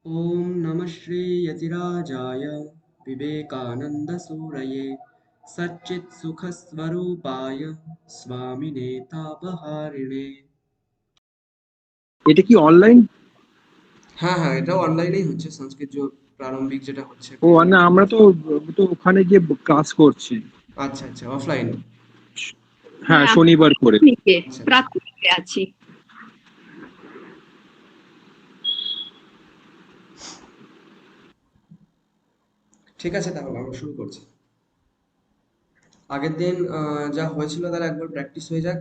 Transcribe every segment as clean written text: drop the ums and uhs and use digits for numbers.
ॐ नमः श्री यतिराजाय विवेकानन्दसूरये सच्चित्सुखस्वरूपाय स्वामिने तापहारिणे। এটা কি অনলাইন? হ্যাঁ হ্যাঁ, এটাও অনলাইনেই হচ্ছে, সংস্কৃত যে প্রারম্ভিক যেটা হচ্ছে ও ক্রিয়া। না, আমরা তো তো ওখানে গিয়ে ক্লাস করছি। আচ্ছা আচ্ছা, অফলাইন। হ্যাঁ, হ্যাঁ, শনিবার করে। আচ্ছা আচ্ছা, প্রাথমিকে আছি। ঠিক আছে, তাহলে আমরা শুরু করছি। আগের দিন যা হয়েছিল তার একবার প্র্যাকটিস হয়ে যাক।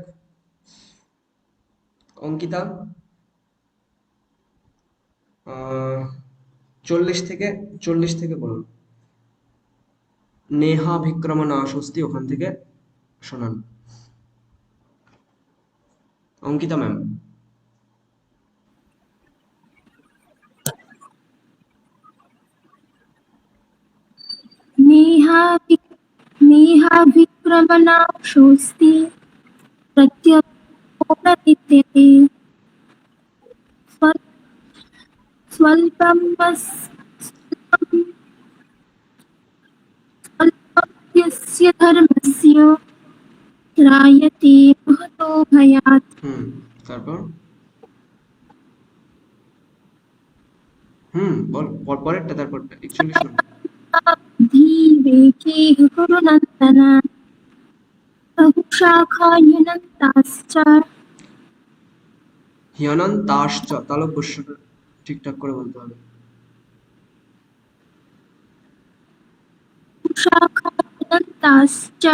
অঙ্কিতা, 40 থেকে বলুন। নেহা বিক্রমণা স্বস্তি, ওখান থেকে শোনান। অঙ্কিতা ম্যাম। नेहाभिक्रमणाशोऽस्ति प्रत्यपोनतित्यते स्वल्पं स्वल्पस्य धर्मस्य त्रायते महतो भयात्। তারপর বল, পরেরটা, তারপরটা 41 নম্বর। धीवेकेह कुरुनन्दन बहुशाखायनन्ताश्च হিয়নন্তাশ্চ, তালব্য বস্যটা ঠিকঠাক করে বলতে হবে। बहुशाखायनन्ताश्च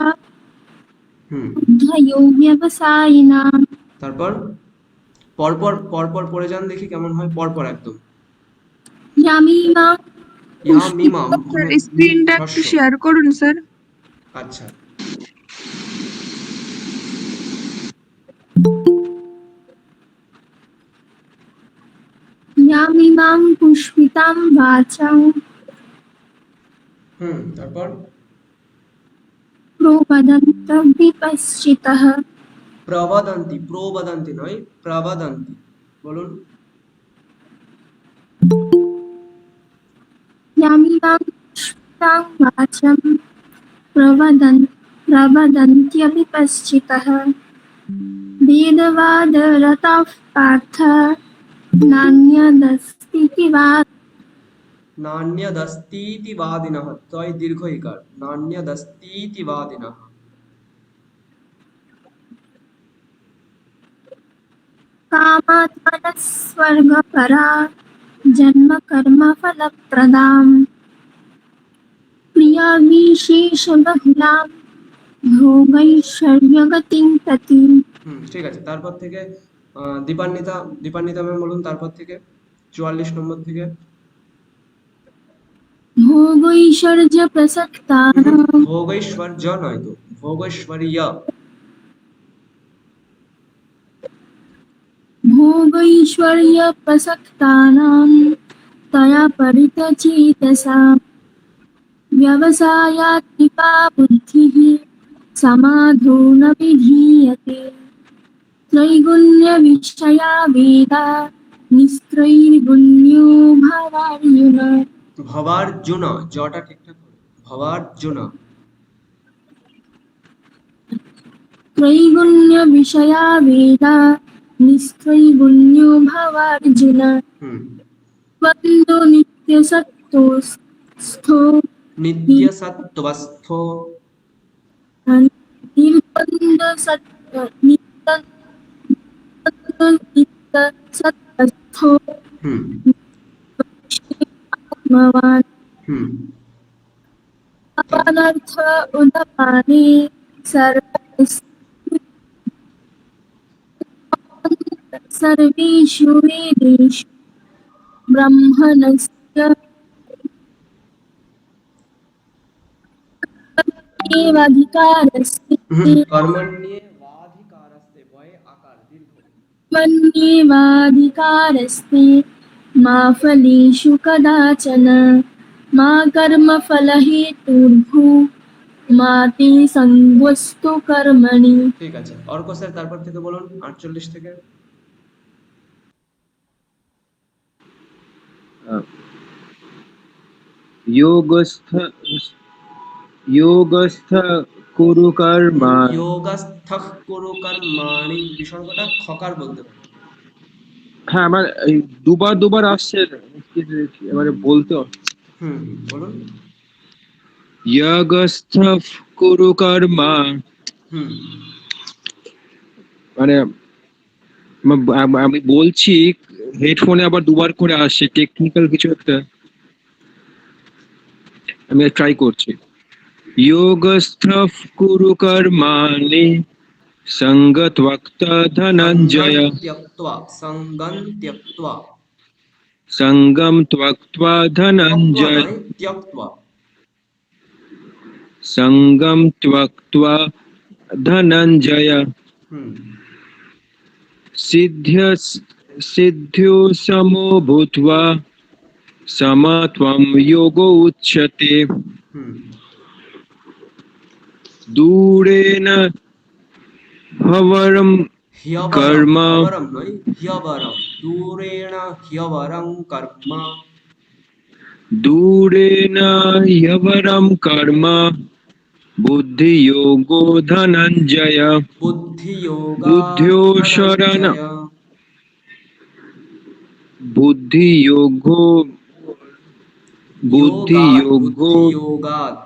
হুম बुद्धयो व्यवसायिनाम्। তারপর পরপর পরপর পড়ে যান, দেখি কেমন হয়, পরপর একদম। यामीमा ইয়া মিমাম, স্যার, ওখানে মি স্ক্রিনটা একটু হ্রস্ব। শেয়ার করুন স্যার। আচ্ছা, यामिमां पुष्पितां वाचां তারপর प्रोवदन्तः विपश्चितः। প্রবদন্তি, প্রবদন্তি নয়, প্রবদন্তি বলুন। यामिमां पुष्पितां वाचां प्रवदन्त्यविपश्चितः। वेदवादरताः पार्थ नान्यदस्तीति নান্যদস্তীতি বাদিনঃ, তয় দীর্ঘ ইকার, নান্যদস্তীতি বাদিনঃ। कामात्मनः स्वर्गपरा जन्मकर्मफलप्रदाम् प्रियाविशेषबहुलां भोगैश्वर्यगतिं प्रति। ঠিক আছে, तारपर থেকে দীপান্বিতা, দীপান্বিতা ম্যাম বলুন তারপর থেকে 44 নম্বর থেকে। भोगैश्वर्यप्रसक्तानां ভোগৈশ্বর্য নয় তো, ভোগৈশ্বর্য। भोगैश्वर्यप्रसक्तानां तया परितचेतसां व्यवसायात्मिका बुद्धिः समाधो न विधीयते। त्रैगुण्यविषया वेदा निस्त्रैर्गुण्यो भवार्जुन। ভবার্জুন, জটা ঠিকঠাক হবে, ভবার্জুন। त्रैगुण्यविषया वेदा निस्त्रैगुण्यो भवार्जुन। द्वन्द्वो नित्यसत्त्वस्थो নিত্যসত্ত্বস্থ, निर्द्वन्द्वसत्त्वस्थो आत्मवान् अनर्थ उदपाने सर्वेषु वेदेषु ब्रह्मणस्य एवाधिकारस्ते কর্মণ্যেবাধিকারস্তে, বয়ে আকার দীর্ঘ। मन्येवाधिकारस्ते मा फलेषु कदाचन मा कर्मफलहेतुर्भुः मा ते सङ्गोऽस्तु कर्मणि। ঠিক আছে, অর্ক স্যার তারপর থেকে বলুন 48 থেকে। योगस्थ योगस्थ कुरु कर्मा। যোগাস্থ কুরু কর্মাণি বিসর্গটা খকার বলতে পারি। হ্যাঁ, আমার এই দুবার দুবার আসছে, এবারে বলতে হবে। বলুন। योगस्थ कुरु कर्मा, হুম মানে আমি বলছি, হেডফোনে আবার দুবার করে আসছে, টেকনিক্যাল কিছু একটা, আমি ট্রাই করছি। योगस्थ कुरु कर्माणि संगत्वक्ता সঙ্গং धनञ्जय। ত্যক্ত্বা সঙ্গং ত্যক্ত্বা संगम त्यक्त्वा ত্যক্ত্বা धनञ्जय। নয় ত্যক্ত্বা। संगम त्यक्त्वा धनञ्जय। হুম सिद्ध्य सिद्ध्यो समो भूत्वा समत्वं योगो उच्यते। হুম दूरेण हवरं হ্যবরম कर्म। হবরম নয় হ্যবরম, দূরেণ হ্যবরং কর্ম। दूरेण ह्यवरं कर्म बुद्धियोगो धनञ्जय। বুদ্ধিযোগা बुद्ध्यो शरण ধনঞ্জয়। बुद्धियोगो যোগাদ बुद्धियोगो বুদ্ধিযোগাদ।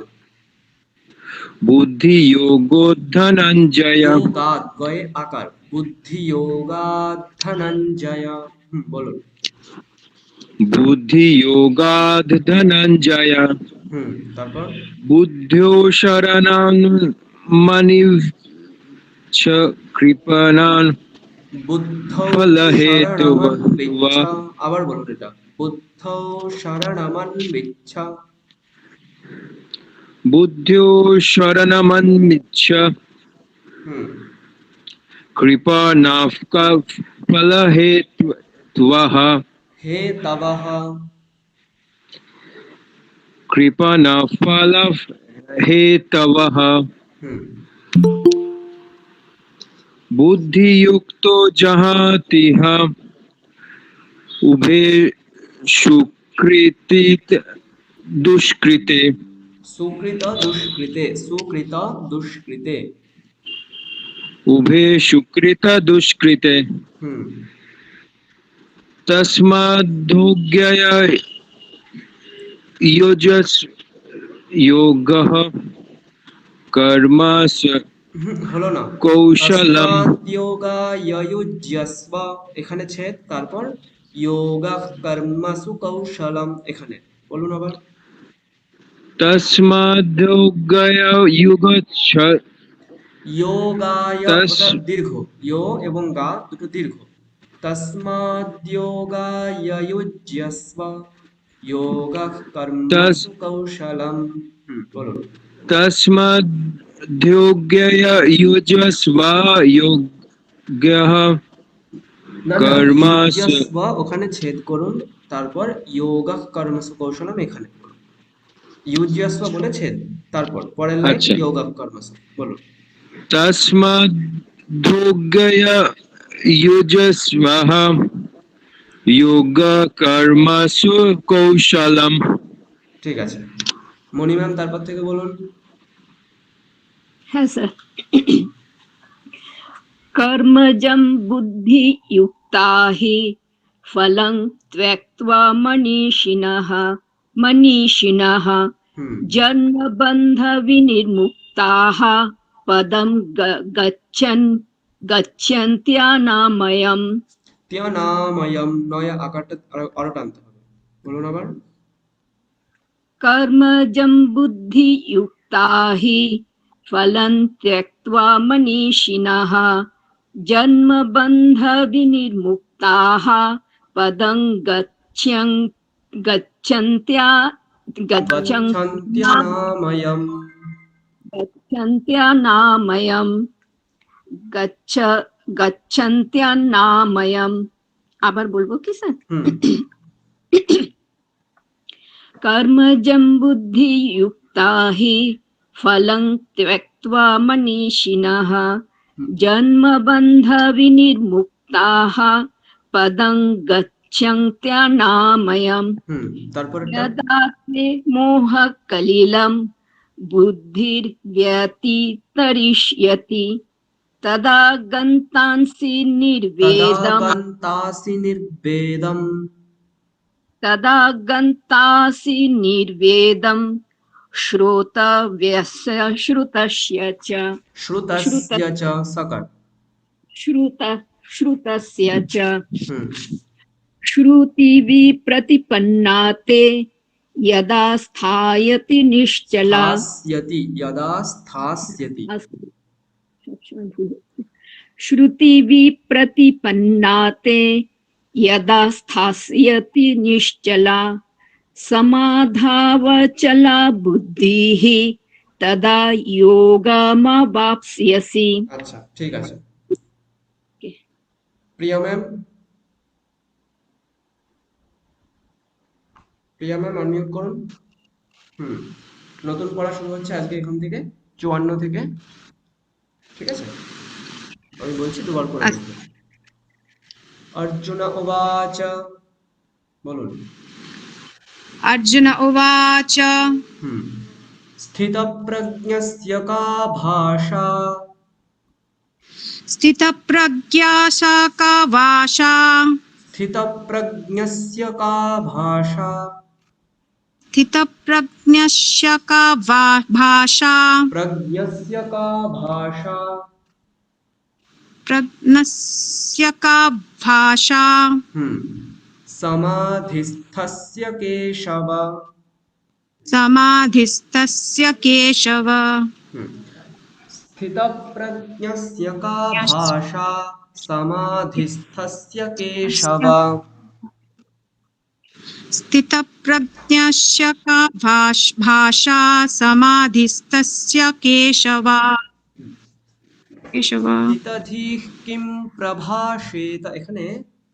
बुद्धियोगो धनञ्जय। যোগাদ গয়ে আকার, বুদ্ধিযোগাদ ধনঞ্জয়। বলুন। बुद्धियोगाद् धनञ्जय। তারপর बुद्ध्यो शरणं मनिच्छ कृपणान् বুদ্ধৌ फलहेतुः। শরণমন্বিচ্ছ। আবার বলুন এটা, বুদ্ধৌ শরণমন্বিচ্ছ। बुद्ध्यो शरणमन्विच्छ হুম कृपणाः फलहेतुः। হে তবঃ। कृपणाः फलहेतवः। হুম बुद्धियुक्तो जहातिह उभे सुकृति दुष्कृते। সুকৃত দুষ্কৃতে, সুকৃত দুষ্কৃতে। उभे सुकृत दुष्कृते। হুম तस्माद्धोग्यय योजस् योगः कर्मसु হলো না। कौशलम्। তস্মাৎ যোগা যয়ুজ্যস্ব, এখানে ছেদ, তারপর যোগা কর্মসু কৌশলম, এখানে বলুন আবার। तस्माद्धोग्यय युगच्छ যোগায় तस् ওটা দীর্ঘ, ইয় এবং গা দুটো দীর্ঘ। তস্মাৎ যোগা যয়ুজ্যস্ব যোগা तस् কর্মসু কৌশলম। বলুন। तस्माद्धोग्यय युजस्व योगः না না, कर्मसु। ইউজ্যস্ব ওখানে ছেদ করুন, তারপর যোগা কর্মসু কৌশলম এখানে বলুন। ইউজ্যস্ব বলে ছেদ, তারপর পরের লাইন আচ্ছা, যোগা কর্মসু বলুন। तस्माद्धोग्यय युजस्वः योग कर्मसु कौशलम्। ঠিক আছে, মণিম্যাম তারপর থেকে বলুন। হ্যাঁ স্যার। कर्मजं बुद्धियुक्ता हि फलं त्यक्त्वा मनीषिणः হুম जन्मबन्धविनिर्मुक्ताः पदं गच्छन्त्यानामयम्। ত্যনাময়ম নয়, আকারটা আরো টানতে হবে, বলুন আবার। कर्मजं बुद्धियुक्ता हि फलं त्यक्त्वा मनीषिणः जन्मबन्धविनिर्मुक्ताः पदं গচ্ছন্ত্যানাময়ম। गच्छन्त्यानामयम्। गच्छन्त्यानामयम्। আবার বলবো কি স্যার? হুম कर्मजं बुद्धियुक्ता हि फलं त्यक्त्वा मनीषिणः जन्मबन्धविनिर्मुक्ताः पदं क्षन्त्यानामयम् তারপরটা यदा ते मोहः कलिलं बुद्धिर्व्यतितरिष्यति तदा गन्तांसि निर्वेदम् তদাগন্তাসি নির্বেদম तदा गन्तासि निर्वेदम् श्रोतव्यस्य श्रुतस्य च শ্রুতস্য চ সকার श्रुतस्य च হুম श्रुतिभिः प्रतिपन्ना ते यदा स्थायति निश्चला স্থাস্যতি यदा স্থাস্যতি श्रुतिभिः प्रतिपन्ना ते यदा स्थास्यति निश्चला समाधावचला बुद्धिः तदा योगमवाप्स्यसि আচ্ছা ঠিক আছে প্রিয়া ম্যাম আনমিউট করুন নতুন পড়া শুরু হচ্ছে আজকে এখান থেকে 54 থেকে ঠিক আছে আমি বলছি দুবার করে বলতে অর্জুন উবাচ বলুন अर्जुन उवाच স্থিতপ্রজ্ঞস্য কা ভাষা स्थितप्रज्ञा सा का भाषा স্থিতপ্রজ্ঞস্য কা ভাষা स्थितप्रज्ञस्य का भाषा প্রজ্ঞস্য কা ভাষা प्रज्ञस्य का भाषा সমাধিস্থস্য কেশব समाधिस्तस्य केशव স্থিতপ্রজ্ঞস্য কা ভাষা সমাধিস্থস্য কেশব स्थितप्रज्ञस्य का भाषा समाधिस्तस्य केशव ইতধিঃ কিম প্রভাষেত এখানে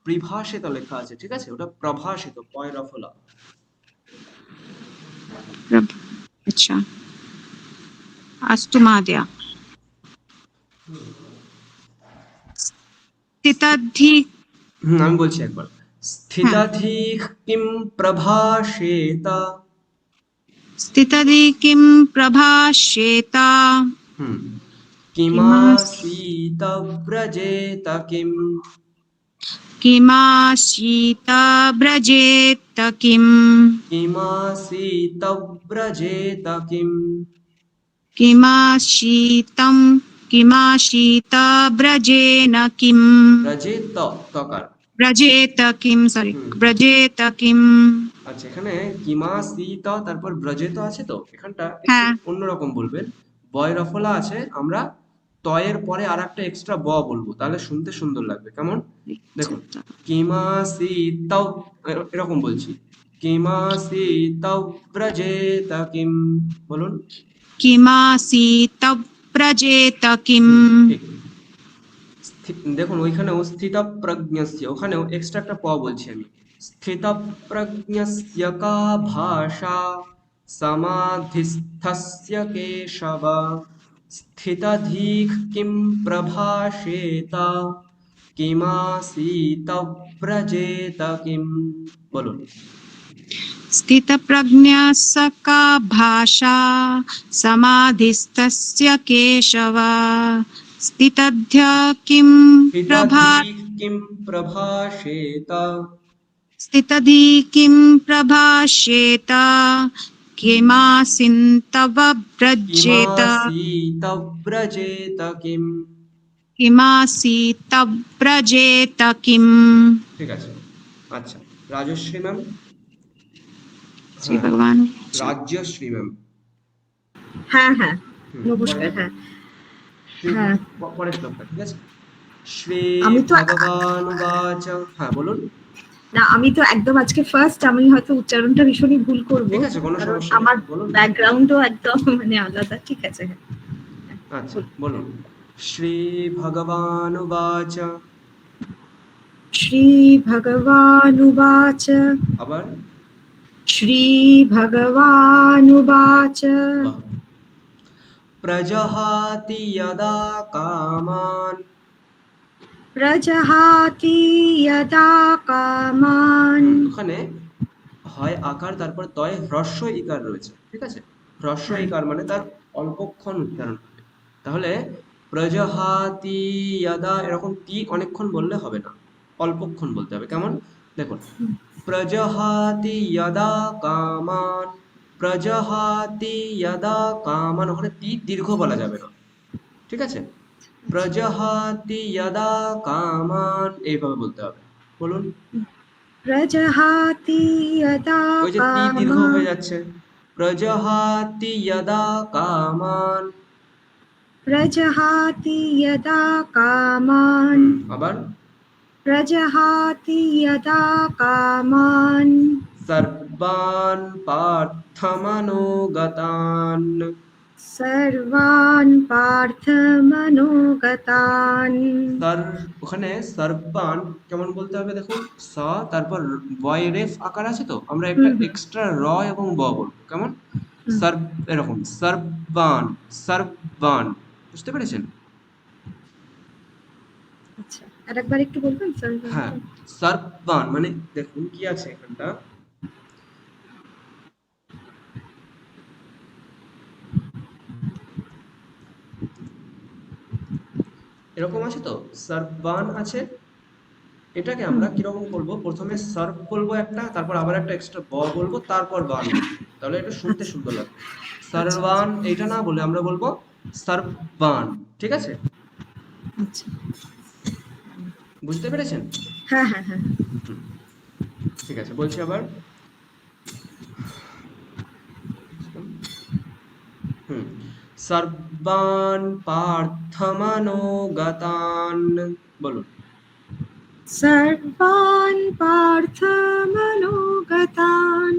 প্রিভাষিত লেখা আছে ঠিক আছে ওটা প্রভাষিত পয় রফলা अच्छा अस्तु महोदय स्थितधिः আমি বলছি একবার স্থিতধিঃ কিম প্রভাষেত स्थितधिः किं प्रभाषेत কিমাসীত ব্রজেত কিম किमासीत व्रजेत किम् কিমাসীত ব্রজেত কিম किमासीत व्रजेन किम् ব্রজেত তকার व्रजेत किम् सॉरी व्रजेत किम् আচ্ছা এখানে কিমাসীত তারপর ব্রজেত আছে তো এখানটা হ্যাঁ। একটু অন্যরকম বলবেন বয় রফলা আছে আমরা তয়ের পরে আরেকটা এক্সট্রা ব বলবো তাহলে শুনতে সুন্দর লাগবে কেমন দেখুন কিমাসীত এরকম বলছি কিমাসীত ব্রজেত কিম বলুন किमासीत व्रजेत किम् ঠিক দেখুন ওইখানেও স্থিত প্রজ্ঞস্য ওখানেও এক্সট্রা একটা প বলছি আমি স্থিত প্রজ্ঞস্য কা ভাষা সমাধিস্থস্য কেশব স্থিতধিঃ কিম প্রভাষেত কিমাসীত ব্রজেত কিম বলুন स्थितप्रज्ञस्य का भाषा समाधिस्तस्य केशव स्थितध्य किं স্থিতধিঃ কিম প্রভাষেত स्थितधि किं प्रभाषेत किमासीतव व्रजेत কিমাসীত ব্রজেত কিম किमासीत व्रजेत किम् ঠিক আছে আচ্ছা রাজশ্রী ম্যাম श्री भगवान রাজ্যশ্রী ম্যাম হ্যাঁ হ্যাঁ নমস্কার হ্যাঁ হ্যাঁ। পরের শ্লোকটা ঠিক আছে শ্রী আমি তো- ভগবান বাচ হ্যাঁ বলুন না আমি তো একদম আজকে ফার্স্ট আমি হয়তো উচ্চারণটা ভীষণই ভুল করব ঠিক আছে কোনো কারণ সমস্যা আমার নেই বলুন ব্যাকগ্রাউন্ডও একদম মানে আলাদা ঠিক আছে হ্যাঁ আচ্ছা বলুন শ্রী ভগবান বাচ শ্রী ভগবানুবাচ আবার শ্রী ভগবানুবাচ বাহ। প্রজহাতি যদা কামান প্রজহাতি যদা কামান। ওখানে হয় আকার, তারপর তয় হ্রস্ব ইকার রয়েছে, ঠিক আছে? হ্রস্ব ইকার মানে তার অল্পক্ষণ উচ্চারণ হবে। তাহলে প্রজহাতি যদা, এরকম তি অনেকক্ষণ বললে হবে না, অল্পক্ষণ বলতে হবে। কেমন? দেখুন, প্রজহাতি যদা কামান, প্রজহাতি যদা কামান, ওখানে তি দীর্ঘ বলা যাবে না, ঠিক আছে? প্রজহাতি যদা কামান, এইভাবে বলতে হবে। বলুন। প্রজহাতি যদা ওই যে তি দীর্ঘ কামান। হয়ে যাচ্ছে, প্রজহাতি যদা কামান। প্রজহাতি যদা কামান। আবার প্রজহাতি যদা কামান। সর্বান পার্থমনোগতান। সর্বান পার্থমনোগতান। ওখানে সর্বান কেমন বলতে হবে দেখুন, স তারপর বয় রেফ আকার আছে, তো আমরা একটা এক্সট্রা র এবং ব বলবো। কেমন? সর্ব, এরকম সর্বান, সর্বান। বুঝতে পেরেছেন? আচ্ছা, আরেকবার একটু বলবেন স্যার? হ্যাঁ, সর্বান মানে দেখুন কি আছে এখানটা, এরকম আছে তো, সর্বান আছে। এটাকে আমরা কিরকম করবো, প্রথমে সর্ব বলবো একটা, তারপর আবার একটা এক্সট্রা ব বলবো, তারপর বান বলবো। তাহলে এটা শুনতে সুন্দর লাগবে। সর্বান এইটা না বলে আমরা বলবো সর্বান, ঠিক আছে? আচ্ছা, বুঝতে পেরেছেন? হ্যাঁ হ্যাঁ হ্যাঁ। ঠিক আছে, বলছি আবার। সর্বান পার্থমনোগতান, বলুন। সর্বান পার্থমনোগতান।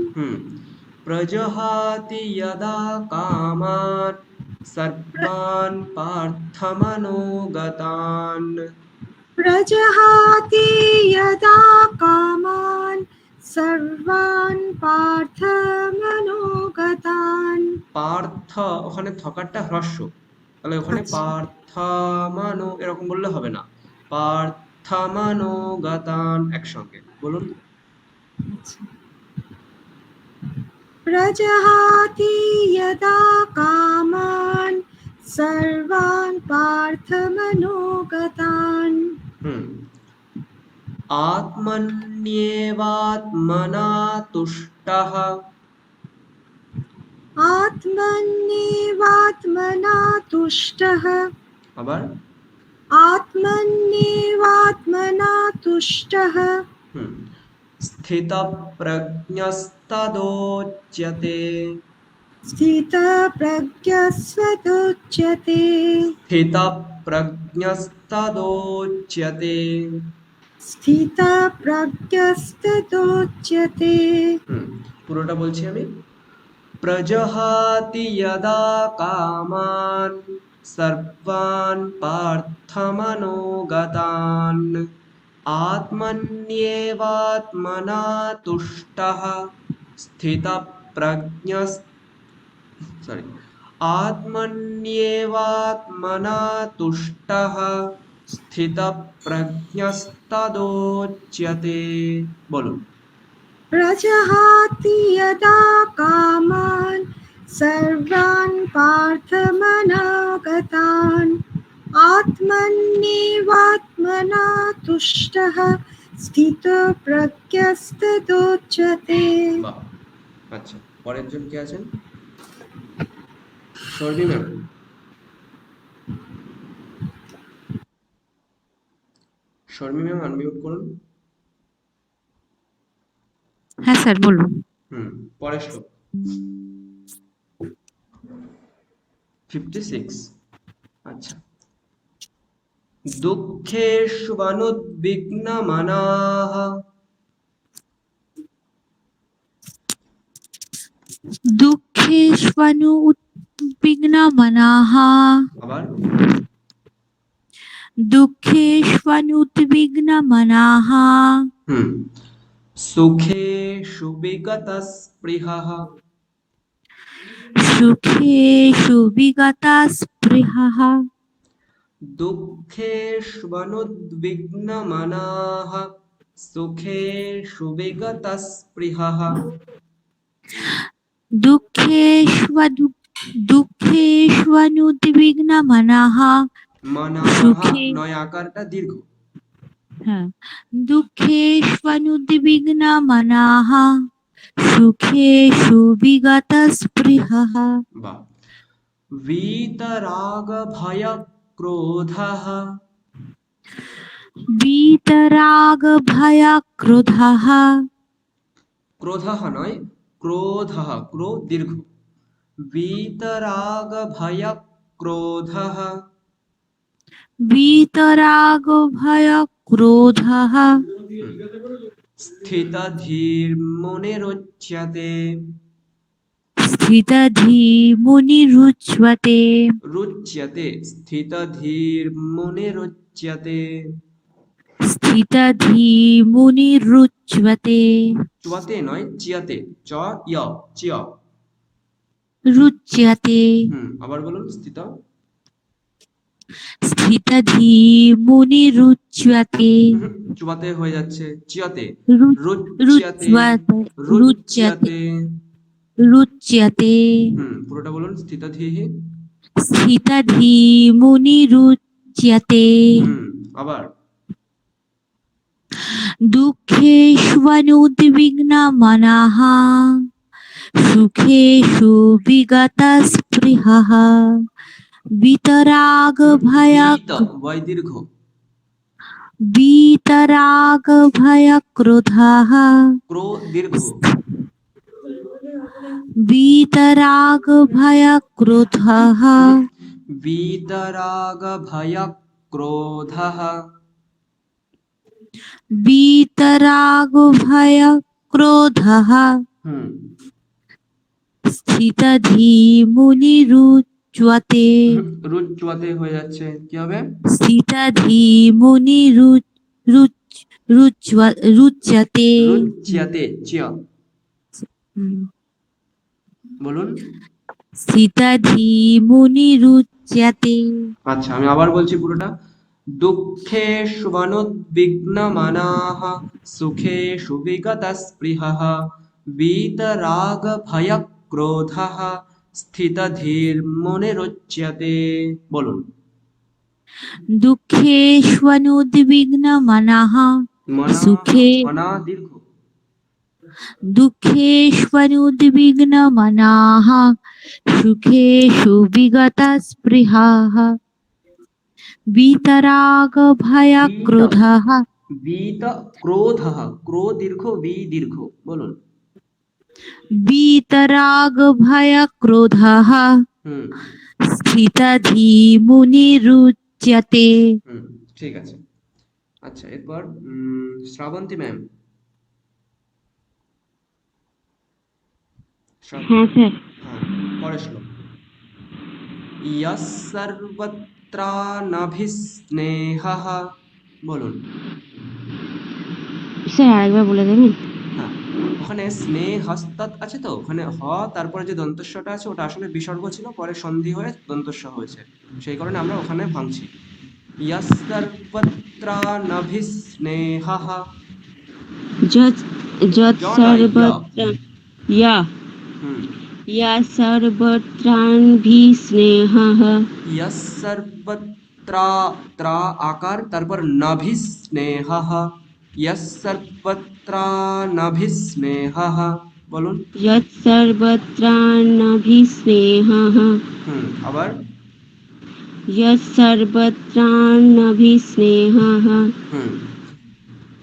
প্রজহাতি যদা কামান, সর্বান পার্থমনোগতান। প্রজহাতি যদা কামান। সর্বান পার্থমনোগতান। পার্থ, ওখানে থকারটা হ্রস্ব, তাহলে ওখানে আচ্ছা। পার্থমানো এরকম বললে হবে না, পার্থমানোগতান একসঙ্গে বলুন। প্রজহাতি যদা কামান। সর্বান পার্থমনোগতান। আত্মন্যেবাত্মনা তুষ্টঃ। আত্মন্যেবাত্মনা তুষ্টঃ। আবার আত্মন্যেবাত্মনা তুষ্টঃ। স্থিতপ্রজ্ঞস্তদোচ্যতে। স্থিতপ্রজ্ঞস্বদুচ্যতে। স্থিতপ্রজ্ঞস্তদোচ্যতে। স্থিতপ্রজ্ঞস্বদুচ্যতে। পুরোটা বলছি আমি। প্রজহাতি যদা কামান, সর্বান পার্থমনোগতান। আত্মন্যেবাত্মনা তুষ্টঃ। আত্মন্যেবাত্মনা তুষ্টঃ, স্থিতপ্রজ্ঞস্তদোচ্যতে। বলুন। প্রজহাতি যদা কামান। সর্বান পার্থমনোগতান। আত্মন্যেবাত্মনা তুষ্টঃ। স্থিতপ্রজ্ঞস্বদুচ্যতে। বাহ, আচ্ছা, পরের জন কে আছেন? Sharmi ma'am. Sharmi ma'am unmute করুন। হ্যাঁ স্যার বলুন। পরের শ্লোক 56। আচ্ছা, দুঃখেষ্বনুদ্বিগ্নমনাঃ। দুঃখেষ্বনু উদ্বিগ্নমনাঃ। আবার দুঃখেষ্বনুদ্বিগ্নমনাঃ। সুখেষু বিগতস্পৃহঃ। সুখেষু বিগতস্পৃহঃ। দুঃখেষ্বনুদ্বিগ্নমনাः সুখেষু বিগতস্পৃহः। দুঃখেষ্বনুদ্বিগ্নমনः মনাः সুখে নয় আকারটা দীর্ঘ। হ্যাঁ দুঃখেষ্বনুদ্বিগ্নমনः সুখেষু বিগতস্পৃহः। বাহ। वीतराग भय क्रोधः वीतरागभयक्रोधः क्रोधः नয় क्रोधः क्रो दीर्घ वीतराग भय क्रोधः वीतरागभयक्रोधः स्थितधीर्मुनिरुच्यते स्थितधीर्मुनिरुच्यते रुच्यते स्थितधीर्मुनिरुच्यते स्थितधीर्मुनिरुच्यते च्वते नয় চিয়াতে চ য় চিয়। रुच्यते আবার বলুন স্থিত स्थितधीर्मुनिरुच्यते চুয়াতে হয়ে যাচ্ছে চিয়াতে रुच्यते রুচ্যতে रुच्यते পুরোটা বলুন স্থিতধীঃ स्थितधीर्मुनिरुच्यते আবার दुःखेष्वनुद्विग्नमनः सुखेषु विगतस्पृहः বয় দীর্ঘ वीतरागभयक्रोधः ক্রো দীর্ঘ वीतरागभयक्रोधः वीतराग भय क्रोधः वीतरागभयक्रोधः स्थितधीर्मुनिरुच्यते রুচ্যতে হয়ে যাচ্ছে কি হবে स्थितधीर्मुनिरुच्यते রুচ্যতে চিয় বলুন स्थितधीर्मुनिरुच्यते। আচ্ছা আমি আবার বলছি পুরোটা দুঃখেষ্বনুদ্বিগ্নমনাः সুখেষু বিগতস্পৃহः वीतरागभयक्रोधः স্থিতধীর্মুনিরুচ্যতে। বলুন दुःखेष्वनुद्विग्नमनः সুখে মনা দীর্ঘ दुःखेष्वनुद्विग्नमनाः सुखेषु विगतस्पृहः वीतरागभयक्रोधः वीत क्रोधः क्रो दीर्घ वी दीर्घ বলুন वीतरागभयक्रोधः स्थितधीर्मुनिरुच्यते। ঠিক আছে। আচ্ছা এরপর শ্রাবন্তী ম্যাম হ্যাঁ স্যার পরের শ্লোক ইয়সর্বত্রানভিস্নেহঃ বলুন স্যার আরেকবার বলে দেবেন হ্যাঁ ওখানে স্নেহস্তৎ আছে তো ওখানে হ তারপরে যে দন্তস্বটা আছে ওটা আসলে বিসর্গ ছিল পরে সন্ধি হয়ে দন্তস্ব হয়েছে সেই কারণে আমরা ওখানে ভাঙছি ইয়সর্বত্রানভিস্নেহঃ যৎসর্বত্র সর্বত্রানভিস্নেহঃ यस्सर्वत्रा त्रा आकार তারপর নভিস্নেহঃ यस्सर्वत्रानभिस्नेहः বলুন যৎসর্বত্রানভিস্নেহঃ আবার যৎসর্বত্রানভিস্নেহঃ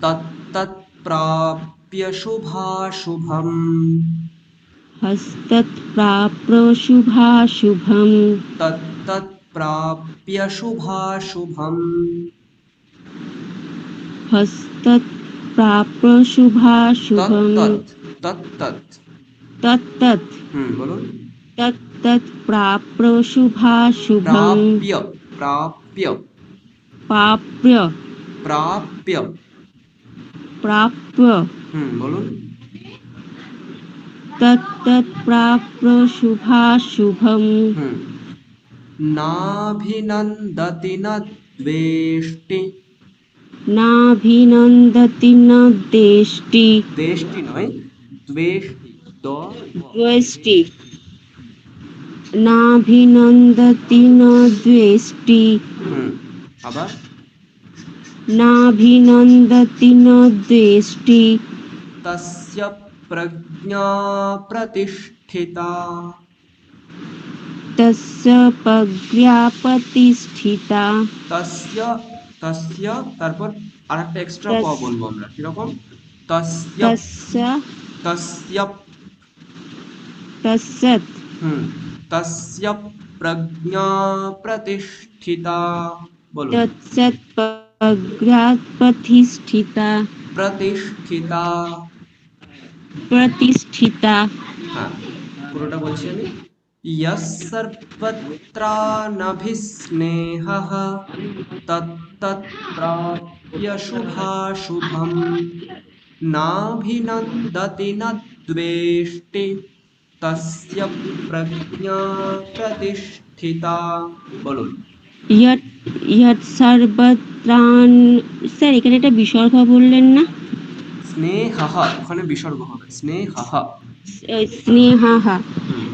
তত্তৎ প্রাপ্য শুভাশুভম হস্তৎপ্রাপ্য শুভাশুভম তত্তৎ প্রাপ্য শুভাশুভম হস্তৎপ্রাপ্য শুভাশুভম তত্তৎ তত্তৎ বলুন তত্তৎ প্রাপ্য শুভাশুভম প্রাপ্য প্রাপ্য প্রাপ্য প্রাপ্য বলুন তত্তৎ প্রাপ্য শুভাশুভম नाभिनन्दति न द्वेष्टि नाभिनन्दति न देष्टि देष्टि নয় দ্বেষ্টি দ द्वेष्टि नाभिनन्दति न द्वेष्टि আবার नाभिनन्दति न द्वेष्टि तस्य प्रज्ञा प्रतिष्ठिता तस्य प्रज्ञा प्रतिष्ठिता तस्य तस्य তারপর আরেকটা এক্সট্রা প तस्- বলবো আমরা কিরকম तस्य तस्य तस्य तस्सत् तस्य प्रज्ञा प्रतिष्ठिता बोलो तत्सत् प्रज्ञा प्रतिष्ठिता प्रतिष्ठिता प्रतिष्ठिता হ্যাঁ পুরোটা বলছি আমি यस्सर्वत्रानभिस्नेहः तत्तत्प्राप्य शुभाशुभम् नाभिनन्दति न द्वेष्टि तस्य प्रज्ञा प्रतिष्ठिता বলুন यत् यत् सर्वत्रान् স্যার এখানে একটা বিসর্গ বললেন না স্নেহः ওখানে বিসর্গ হবে স্নেহः স্নেহः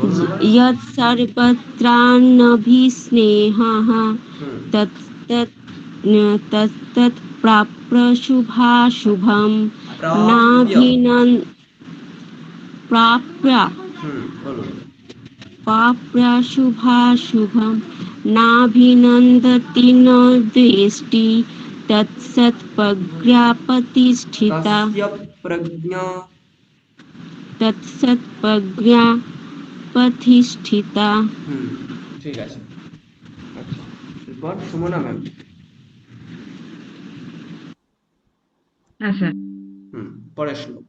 বলুন আবার। यत् सर्वत्रानभिस्नेहः तत् तत् प्राप्य शुभाशुभम् नाभिनन् प्राप्य বলুন प्राप्य शुभाशुभम् नाभिनन्दति न द्वेष्टि तत्सत् प्रज्ञा प्रतिष्ठिता तस्य प्रज्ञा तत्सत् प्रज्ञा प्रतिष्ठिता ঠিক আছে আচ্ছা এরপর সুমনা ম্যাম হ্যাঁ স্যার পরের শ্লোক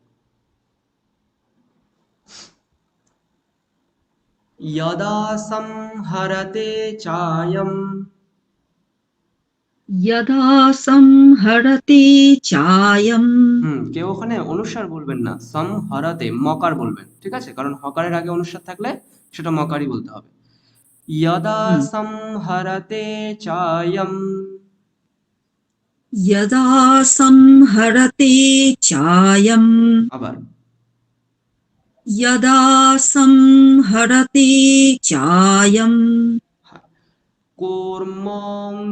यदा संहरते चायं यदा संहरते चायं কেউ ওখানে অনুস্বার বলবেন না সংহরতে মকার বলবেন ঠিক আছে কারণ হকারের আগে অনুস্বার থাকলে সেটা মকারই বলতে হবে यदा संहरते चायं यदा संहरते चायं আবার यदा संहरते चायं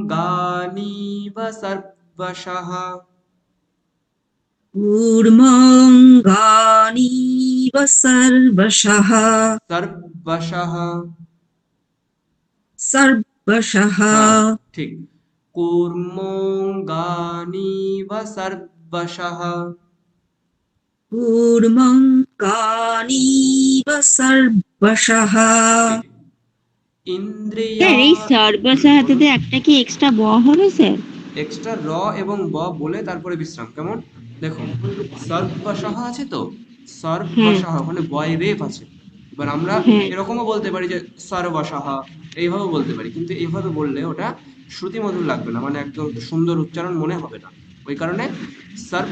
कूर्मोऽङ्गानीव सर्वशः कूर्माङ्गानीव सर्वशः सर्वशः सर्वशः ठीक कूर्मोऽङ्गानीव सर्वशः कूर्मङ्गानीव सर्वशः ইন্দ্রিয়া স্যার এই সর্বশা হাতে একটা কি এক্সট্রা ব হবে স্যার এক্সট্রা র এবং ব বলে তারপরে বিশ্রাম কেমন দেখো সর্বশহ আছে তো সর্বশহ মানে বয় রেফ আছে এবার আমরা এরকমও বলতে পারি যে সর্বশহ এইভাবে বলতে পারি কিন্তু এইভাবে বললে ওটা শ্রুতি মধুর লাগবে না মানে একদম সুন্দর উচ্চারণ মনে হবে না ওই কারণে সর্ব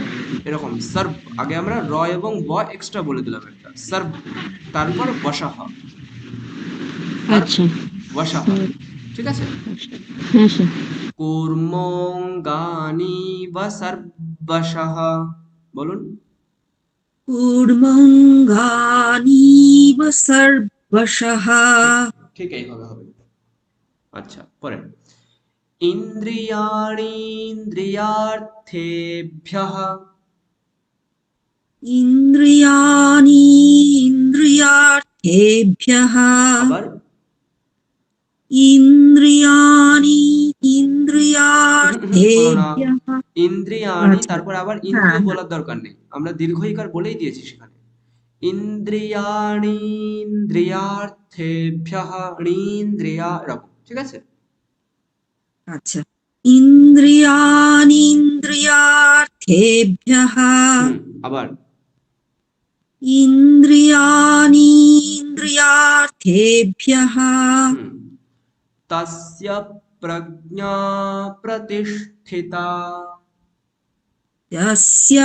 এরকম সর্ব আগে আমরা র এবং ব এক্সট্রা বলে দিলাম একটা সর্ব তারপর বসাহ আচ্ছা বসাহ ঠিক আছে হ্যাঁ স্যার কূর্মোঙ্গানীব সর্বশঃ বলুন कूर्मङ्गानीव सर्वशः ঠিক এইভাবে হবে আচ্ছা পরে ইন্দ্রিয়াণীন্দ্রিয়ার্থেভ্যঃ इन्द्रियाणि इन्द्रियार्थेभ्यः আবার इन्द्रियाणि इन्द्रियार्थेभ्यः ইন্দ্রিয়াণি আচ্ছা। তারপর আবার ইন্দ্রিয় বলার দরকার নেই আমরা দীর্ঘইকার বলেই দিয়েছি সেখানে ইন্দ্রিয়াণি ইন্দ্রিয়ার্থেভ্যঃ ইন্দ্রিয়া এরকম ঠিক আছে আচ্ছা इन्द्रियाणि इन्द्रियार्थेभ्यः আবার इन्द्रियाणि इन्द्रियार्थेभ्यः तस्य प्रज्ञा प्रतिष्ठिता यस्य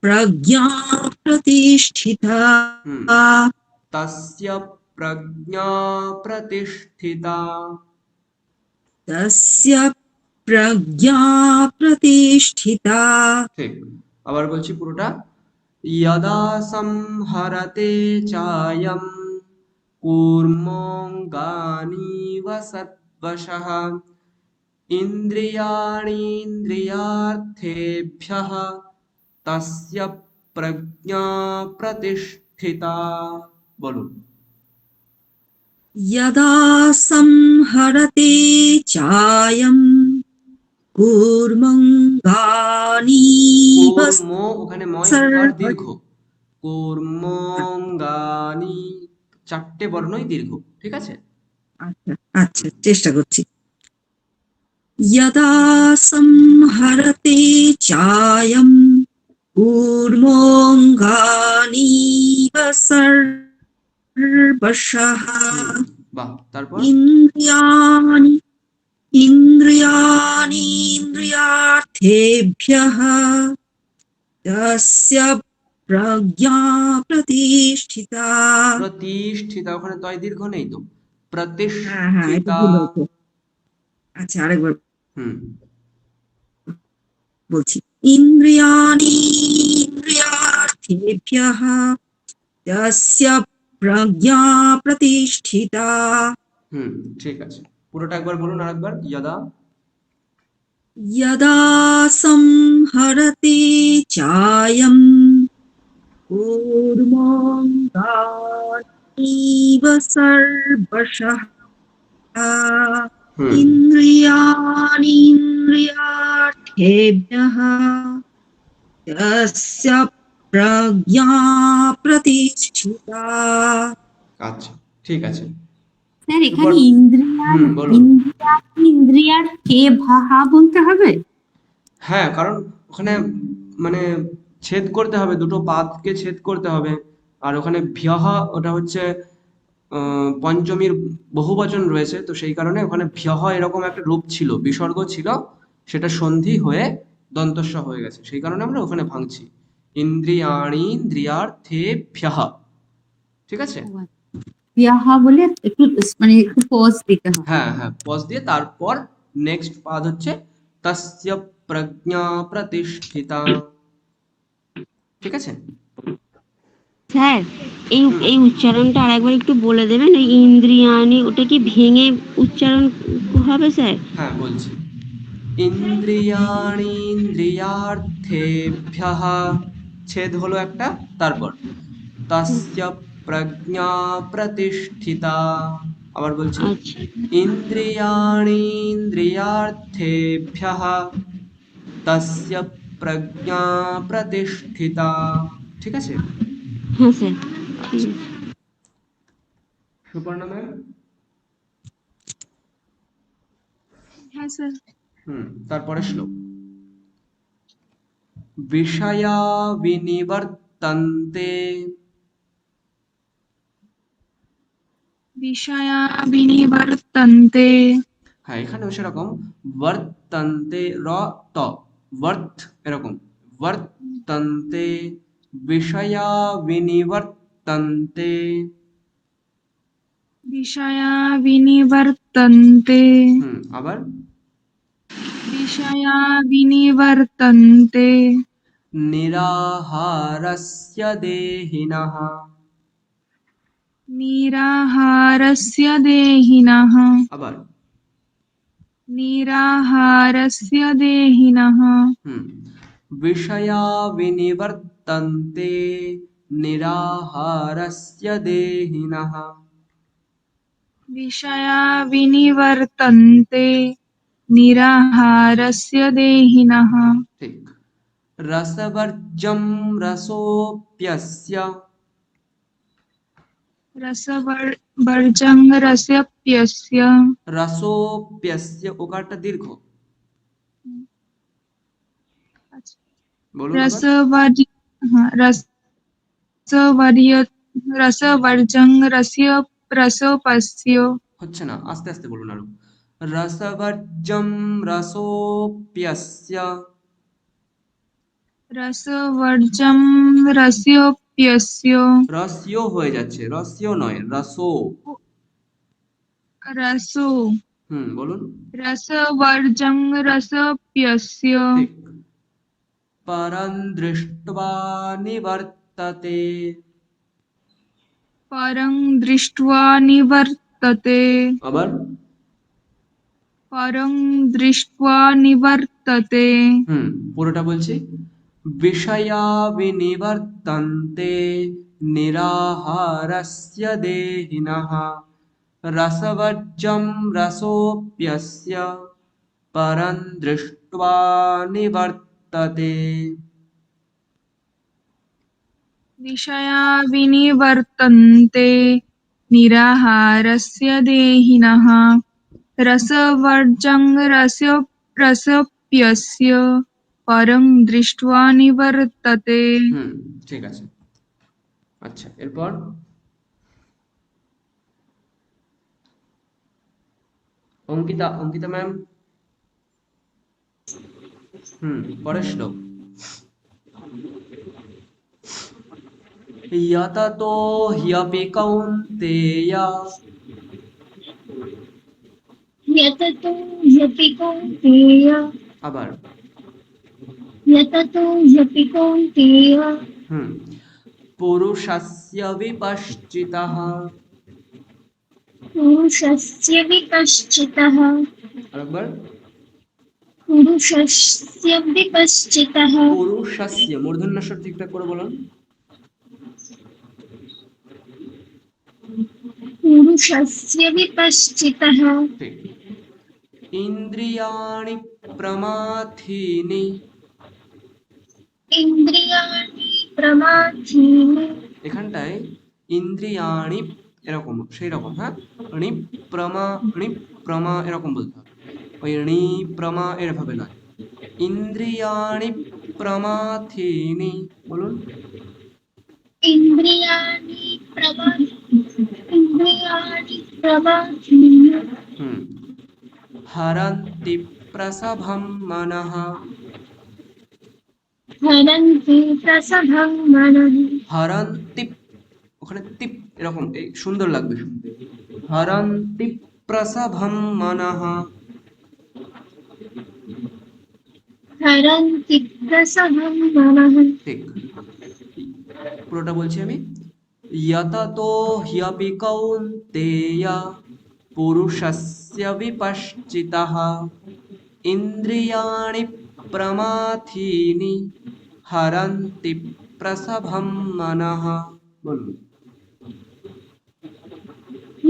प्रज्ञा प्रतिष्ठिता तस्य प्रज्ञा प्रतिष्ठिता। तस्य प्रज्ञा प्रतिष्ठिता। ঠিক, আবার বলছি পুরোটা। यदा संहरते चायं कूर्मोऽङ्गानीव सद्वशः इन्द्रियाणीन्द्रियार्थेभ्यः तस्य प्रज्ञा प्रतिष्ठिता। বলুন। यदा संहरते चायं कूर्मङ्गानीव কূর্ম, ওখানে ময় আর सर्व। দীর্ঘ। কূর্মঙ্গানি, চারটে বর্ণই দীর্ঘ, ঠিক আছে? আচ্ছা আচ্ছা, চেষ্টা করছি। यदा संहरते चायं कूर्मोऽङ्गानीव सर्वशः বাহ, তারপর इन्द्रियाणि इन्द्रियाणीन्द्रियार्थेभ्यः तस्य प्रज्ञा प्रतिष्ठिता। প্রতিষ্ঠিতা, ওখানে তয় দীর্ঘ নেই তো। হ্যাঁ হ্যাঁ, এটা প্রতিষ্ঠিতা। ভুল হয়েছে। আচ্ছা, আরেকবার হুম, বলছি। ইন্দ্রিয়াণীন্দ্রিয়ার্থেভ্যः তস্য প্রজ্ঞা প্রতিষ্ঠিতা। হুম, ঠিক আছে। পুরোটা একবার বলুন আরেকবার। यदा यदा संहरते चायं कूर्मोऽङ्गानीव सर्वशः হুম, इन्द्रियाणीन्द्रियार्थेभ्यः तस्य प्रज्ञा प्रतिष्ठिता। আচ্ছা, ঠিক আছে। স্যার এখানে এরপর- ইন্দ্রিয়ার বলুন। ইন্দ্রিয়ার কে ভাহা বলতে হবে? হ্যাঁ, কারণ ওখানে মানে ছেদ করতে হবে, দুটো পাদকে ছেদ করতে হবে। আর ওখানে ভ্যহা, ওটা হচ্ছে পঞ্চমীর বহুবচন রয়েছে, তো সেই কারণে ওখানে ভ্যহ এরকম একটা রূপ ছিল, বিসর্গ ছিল, সেটা সন্ধি হয়ে দন্তস্ব হয়ে গেছে, সেই কারণে আমরা ওখানে ভাঙছি। ইন্দ্রিয়াণীন্দ্রিয়ার্থেভ্যঃ, ঠিক আছে? ইয়াহা বলে একটু মানে একটু পজ দিতে হবে। হ্যাঁ হ্যাঁ, পজ দিয়ে তারপর নেক্সট পাদ হচ্ছে তস্য প্রজ্ঞা প্রতিষ্ঠিতা, ঠিক আছে? স্যার এই এই উচ্চারণটা আরেকবার একটু বলে দেবেন। ওই ইন্দ্রিয়ানি, ওটা কি ভেঙে উচ্চারণ হবে স্যার? হ্যাঁ, বলছি। ইন্দ্রিয়াণীন্দ্রিয়ার্থেভ্যঃ, ছেদ হলো একটা, তারপর তস্য প্রজ্ঞা প্রতিষ্ঠিতা। আবার বলছি। আচ্ছা, ইন্দ্রিয়াণীন্দ্রিয়ার্থেভ্যঃ তস্য প্রজ্ঞা প্রতিষ্ঠিতা, ঠিক আছে? হ্যাঁ স্যার, ঠিক আছে। সুপর্ণা ম্যাম। হ্যাঁ স্যার। তারপরে শ্লোক। বিষয়া বিনিবর্তন্তে, বিষয়া বিনিবর্তন্তে। হ্যাঁ, এখানেও সেরকম বর্তন্তে, র ত, বর্ত এরকম, বর্তন্তে বিষয়া বিনিবর্তন্তে। বিষয়া বিনিবর্তন্তে। আবার বিষয়া বিনিবর্তন্তে। নিরাহারস্য দেহিনঃ, নিরাহারস্য দেহিনঃ। আবার নিরাহারস্য দেহিনঃ। বিষয়া বিনিবর্তন্তে নিরাহারস্য দেহিনঃ। বিষয়া বিনিবর্তন্তে নিরাহারস্য দেহিনঃ। ঠিক। রসবর্জ্যম রসোপ্যস্য, রসবর্জং রসপ্যস্য। রসোপ্যস্য, ওকারটা দীর্ঘ, বলুন আবার। রসবর্জ হ্যাঁ, রসবর্জং রসোপস্য। হচ্ছে না, আস্তে আস্তে বলুন আরো। রসবর্জ্যম রসোপ্যস্য, রসবর্জং রসোপস্য। रसोप्यस्य রস্য হয়ে যাচ্ছে, রস্য নয়, রসো। रसो বলুন। रसवर्जं रसोप्यस्य ঠিক। পরং দৃष्ट्वा নিবর্ততে। परं दृष्ट्वा निवर्तते আবার। परं दृष्ट्वा निवर्तते পুরোটা বলছি। বিষয়া বিনিবর্তন্তে নিরাহারস্য দেহিনঃ রসবজ্জম রসোপ্যস্য পরং দৃष्ट्वा নিবর্ততে। विषया विनिवर्तन्ते निराहारस्य देहिनः रसवर्जं रसोप्यस्य परं दृष्ट्वा निवर्तते ঠিক আছে। আচ্ছা, এরপর অঙ্কিতা, অঙ্কিতা ম্যাম। পরের শ্লোক। यततो ह्यपि कौन्तेय। यततो ह्यपि कौन्तेय আবার। यततो ह्यपि कौन्तेय पुरुषस्य विपश्चितः। पुरुषस्य विपश्चितः আরেকবার। पुरुषस्य विपश्चितः পুরুষস্য মূর্ধন্য স্বর ঠিকঠাক করে বলুন। पुरुषस्य विपश्चितः ঠিক। ইন্দ্রিয়াণি প্রমাথিনি। इन्द्रियाणि प्रमाथीनि এখানটায় ইন্দ্রিয়াণি এরকম, সেই রকম, হ্যাঁ। ণি প্রমা এরকম বলতে হবে, ওই ণি প্রমা এভাবে নয়। ইন্দ্রিয়াণি প্রমাথিনি বলুন। इन्द्रियाणि प्रमाथीनि हरन्ति प्रसभं मनः। हरन्ति प्रसभं मनः হরন্তি, ওখানে তিপ এরকম, এই সুন্দর লাগবে শুনতে। হরন্তি প্রসভম মনঃ। हरन्ति प्रसभं मनः ঠিক। পুরোটা বলছি আমি। यततो ह्यपि कौन्तेय पुरुषस्य विपश्चितः इन्द्रियाणि प्रमाथीनि हरन्ति प्रसभं मनः। বলুন।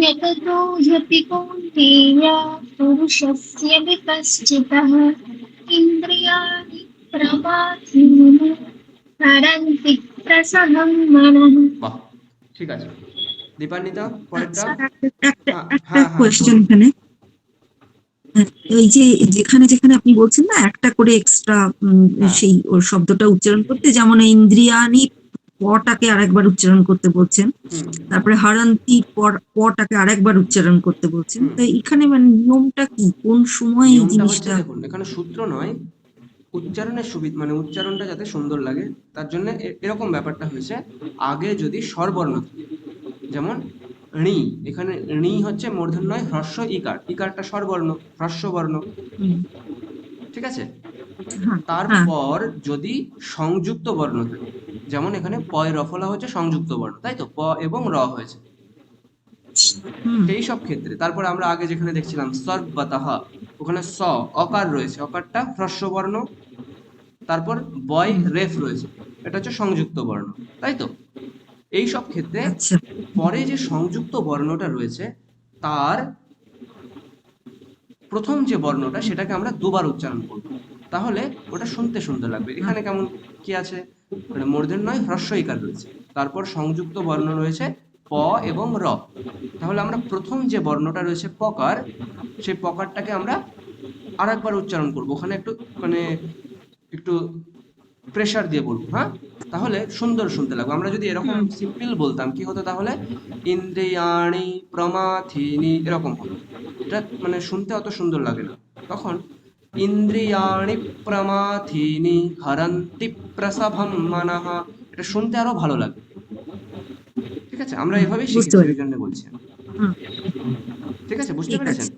यततो ह्यपि कौन्तेय पुरुषस्य विपश्चितः इन्द्रियाणि प्रमाथीनि हरन्ति प्रसभं मनः বাহ, ঠিক আছে। দীপান্বিতা, পরেরটা। একটা হ্যাঁ, কোয়েশ্চেন এখানে, এই যে যেখানে যেখানে আপনি বলছেন না একটা করে এক্সট্রা সেই ওর শব্দটা উচ্চারণ করতে, যেমন ইন্দ্রিয়ানি পটাকে আরেকবার উচ্চারণ করতে বলছেন, তারপরে হারান্তি পটাকে আরেকবার উচ্চারণ করতে বলছেন, তো এখানে মানে নিয়মটা কি, কোন সময় এই নিয়মটা হচ্ছে, জিনিসটা? দেখুন এখানে সূত্র নয়, উচ্চারণের সুবিধা, মানে উচ্চারণটা যাতে সুন্দর লাগে তার জন্য এরকম ব্যাপারটা হয়েছে। আগে যদি স্বরবর্ণ থাকে, যেমন ঋ, এখানে ঋ হচ্ছে মূর্ধন্যয় হ্রস্ব ইকার, ইকারটা স্বরবর্ণ, হ্রস্ববর্ণ, ঠিক আছে। তারপর যদি সংযুক্ত বর্ণ থাকে, যেমন এখানে পয় রফলা হচ্ছে সংযুক্ত বর্ণ, তাই তো, প এবং র হয়েছে, সেই সব ক্ষেত্রে। তারপরে আমরা আগে যেখানে দেখছিলাম সর্বতঃ, ওখানে স অকার রয়েছে, অকারটা হ্রস্ববর্ণ, তারপর বয় রেফ রয়েছে, এটা হচ্ছে সংযুক্ত বর্ণ, তাই তো। এই সব ক্ষেত্রে পরে যে সংযুক্ত বর্ণটা রয়েছে তার প্রথম যে বর্ণটা সেটাকে আমরা দুবার উচ্চারণ করব, তাহলে ওটা শুনতে সুন্দর লাগবে। এখানে কেমন কি আছে, মানে মূর্ধন্যয় হ্রস্ব ইকার রয়েছে, তারপর সংযুক্ত বর্ণ রয়েছে প এবং র, তাহলে আমরা প্রথম যে বর্ণটা রয়েছে পকার, সেই পকারটাকে আমরা আর একবার উচ্চারণ করবো, ওখানে একটু মানে একটু প্রেসার দিয়ে বলবো, হ্যাঁ, তাহলে সুন্দর শুনতে লাগবে। আমরা যদি এরকম সিম্পল বলতাম কি হতো, তাহলে ইন্দ্রিয়াণি প্রমাথিনি এরকম হতো, এটা মানে শুনতে অত সুন্দর লাগে না। তখন ইন্দ্রিয়াণি প্রমাথিনি হরন্তি প্রসভম মনঃ, এটা শুনতে আরো ভালো লাগে। ঠিক আছে, আমরা এভাবেই বুঝতে শিখেছি, ওই পেরেছি। জন্য বলছি আমি। হুম, ঠিক আছে, বুঝতে ঠিক পেরেছেন? আছে।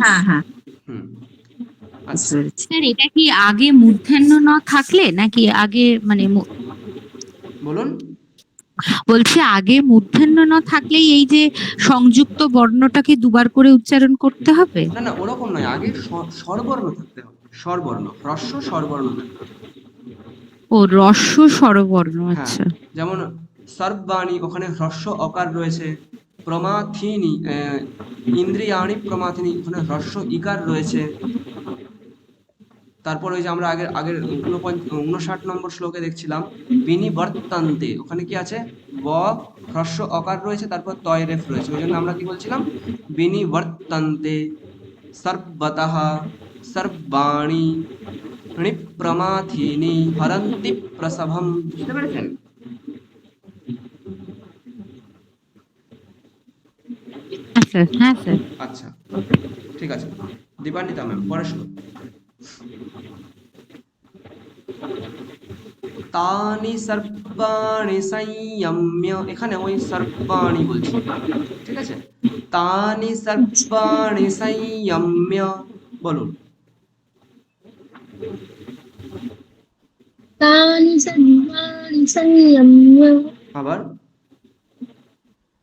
হ্যাঁ হ্যাঁ, হুম, বুঝতে আচ্ছা। পেরেছি। স্যার এটা কি আগে মূর্ধন্য ন থাকলে নাকি আগে মানে বলুন। বলছি আগে মূর্ধন্য ন থাকলেই এই যে সংযুক্ত বর্ণটাকে দুবার করে উচ্চারণ করতে হবে? না না, ওরকম নয়, আগে স্বরবর্ণ থাকতে হবে, স্বরবর্ণ, হ্রস্ব স্বরবর্ণ থাকতে হবে। ও রস্য স্বরবর্ণ, হ্যাঁ, আচ্ছা। যেমন সর্বাণী, ওখানে হ্রস্ব অকার রয়েছে। প্রমাথিনী, ইন্দ্রিয়াণি প্রমাথিনী, ওখানে হ্রস্ব ইকার রয়েছে। তারপর ওই যে আমরা আগের আগের 59 নম্বর শ্লোকে দেখছিলাম বিনিবর্তান্তে, ওখানে কি আছে? ব হ্রস্ব অকার রয়েছে, তারপর তয় রেফ রয়েছে, ওই জন্য আমরা কি বলছিলাম? বিনিবর্তান্তে সর্বতঃ সর্বাণি প্রমাথিনী হরন্তি প্রসভম। বুঝতে পেরেছেন? স্যার, হ্যাঁ স্যার। আচ্ছা, ঠিক আছে। দীপান্বিতা ম্যাম, পরের শ্লোক। তানি সর্বাণি সংযম্য, এখানে ওই সর্বাণি বলছি, ঠিক আছে? তানি সর্বাণি সংযম্য, বলুন। तानि सर्वाणि संयम्य আবার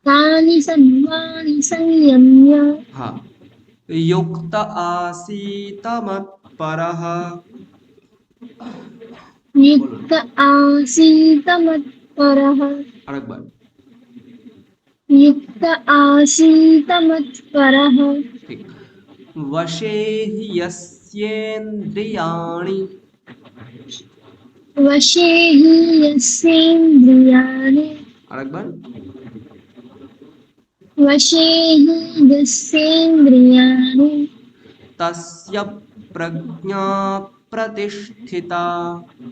तानि सर्वाणि संयम्य হ্যাঁ, युक्त आसीत मत्परः, বলুন युक्त आसीत मत्परः আরেকবার। युक्त आसीत मत्परः ঠিক। वशे हि यस्येन्द्रियाणि, वशे हि यस्येन्द्रियाणि আরেকবার। वशे हि यस्येन्द्रियाणि तस्य प्रज्ञा प्रतिष्ठिता,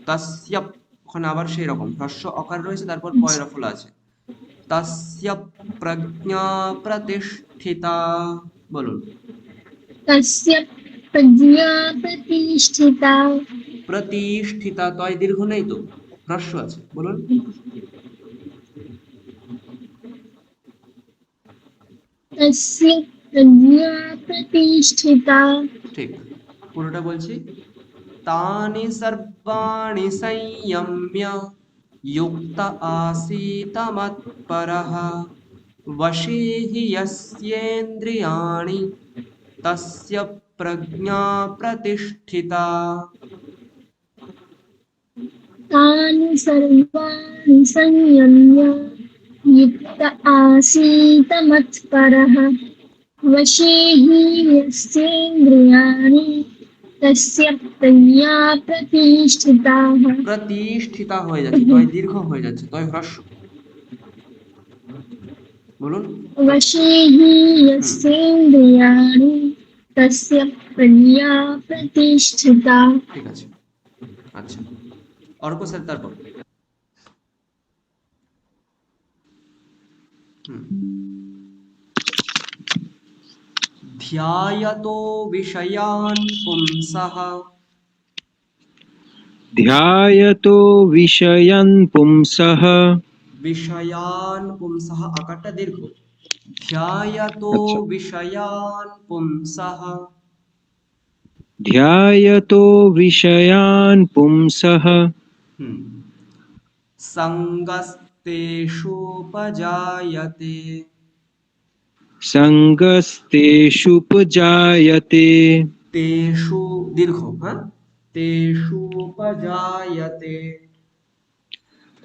तस्य, ওখানে আবার সেই রকম হ্রস্ব অকার রয়েছে, তারপর পয়রা ফলা আছে। তস্য প্রজ্ঞা প্রতিষ্ঠিতা, বলুন। तस्य प्रज्ञा प्रतिष्ठिता প্রতিষ্ঠিতা, তয় দীর্ঘ নেই তো, হ্রস্ব আছে, বলুন। तस्य प्रज्ञा प्रतिष्ठिता ঠিক, পুরোটা বলছি। तानि सर्वाणि संयम्य युक्त आसीत मत्परः वशे हि यस्येन्द्रियाणि तस्य प्रज्ञा प्रतिष्ठिता। तानि सर्वाणि संयम्य युक्त आसीत मत्परः वशे हि यस्येन्द्रियाणि तस्य प्रज्ञा प्रतिष्ठिता প্রতিষ্ঠিতা হয়ে যাচ্ছে, তয় দীর্ঘ হয়ে যাচ্ছে, তয় হ্রস্ব, বলুন। वशे हि यस्येन्द्रियाणि तस्य प्रज्ञा प्रतिष्ठिता ঠিক আছে, আচ্ছা। অর্ক স্যার, তারপর। ध्यायतो विषयान् पुंसः, ध्यायतो विषयान् पुंसः, विषयान् पुंसः, আকারটা দীর্ঘ। ध्यायतो আচ্ছা। विषयान् पुंसः, ध्यायतो विषयान् पुंसः, सङ्गस्तेषुपजायते, सङ्गस्तेषुपजायते, तेषु दीर्घ, হ্যাঁ, तेषुपजायते,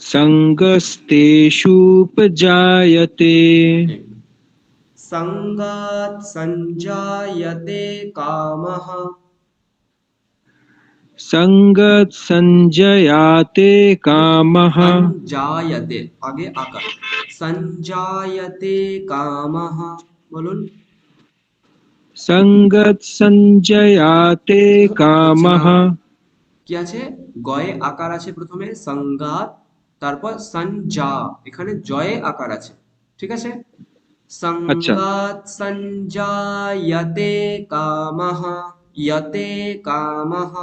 सङ्गस्तेषुपजायते, सङ्गात् सञ्जायते कामः, सङ्गत् सञ्जयाते कामः, सञ्जायते, आगे आकार, सञ्जायते कामः, বলুন। सङ्गत् सञ्जयाते कामः, কি আছে? গয়ে আকার আছে প্রথমে, সংগাত, তারপর সঞ্জা, এখানে জয়ে আকার আছে, ঠিক আছে? সংগাত সঞ্জায়তে কামঃ, ইয়তে কামঃ,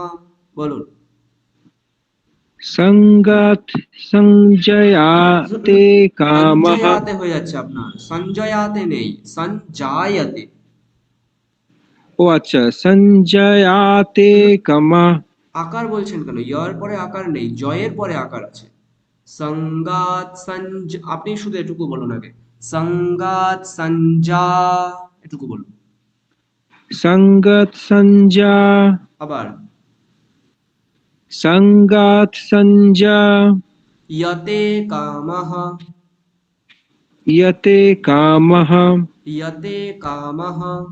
বলুন। संगत संजयाते कामः। সঞ্জয়াতে হয়ে যাচ্ছে আপনার, সঞ্জয়াতে নেই, সঞ্জায়াতে। ও আচ্ছা, संजयाते कामः। আকার বলছেন কেন? ইয়র পরে আকার নেই, জয়ের পরে আকার আছে। সঙ্গাত সঞ্জ, আপনি শুধু এটুকু বলুন আগে, সঙ্গাত সঞ্জা, এটুকু বলুন। संगत संजा, আবার संगत संजा, ইয়তে কামহ, यते कामः, ইয়তে কামহ,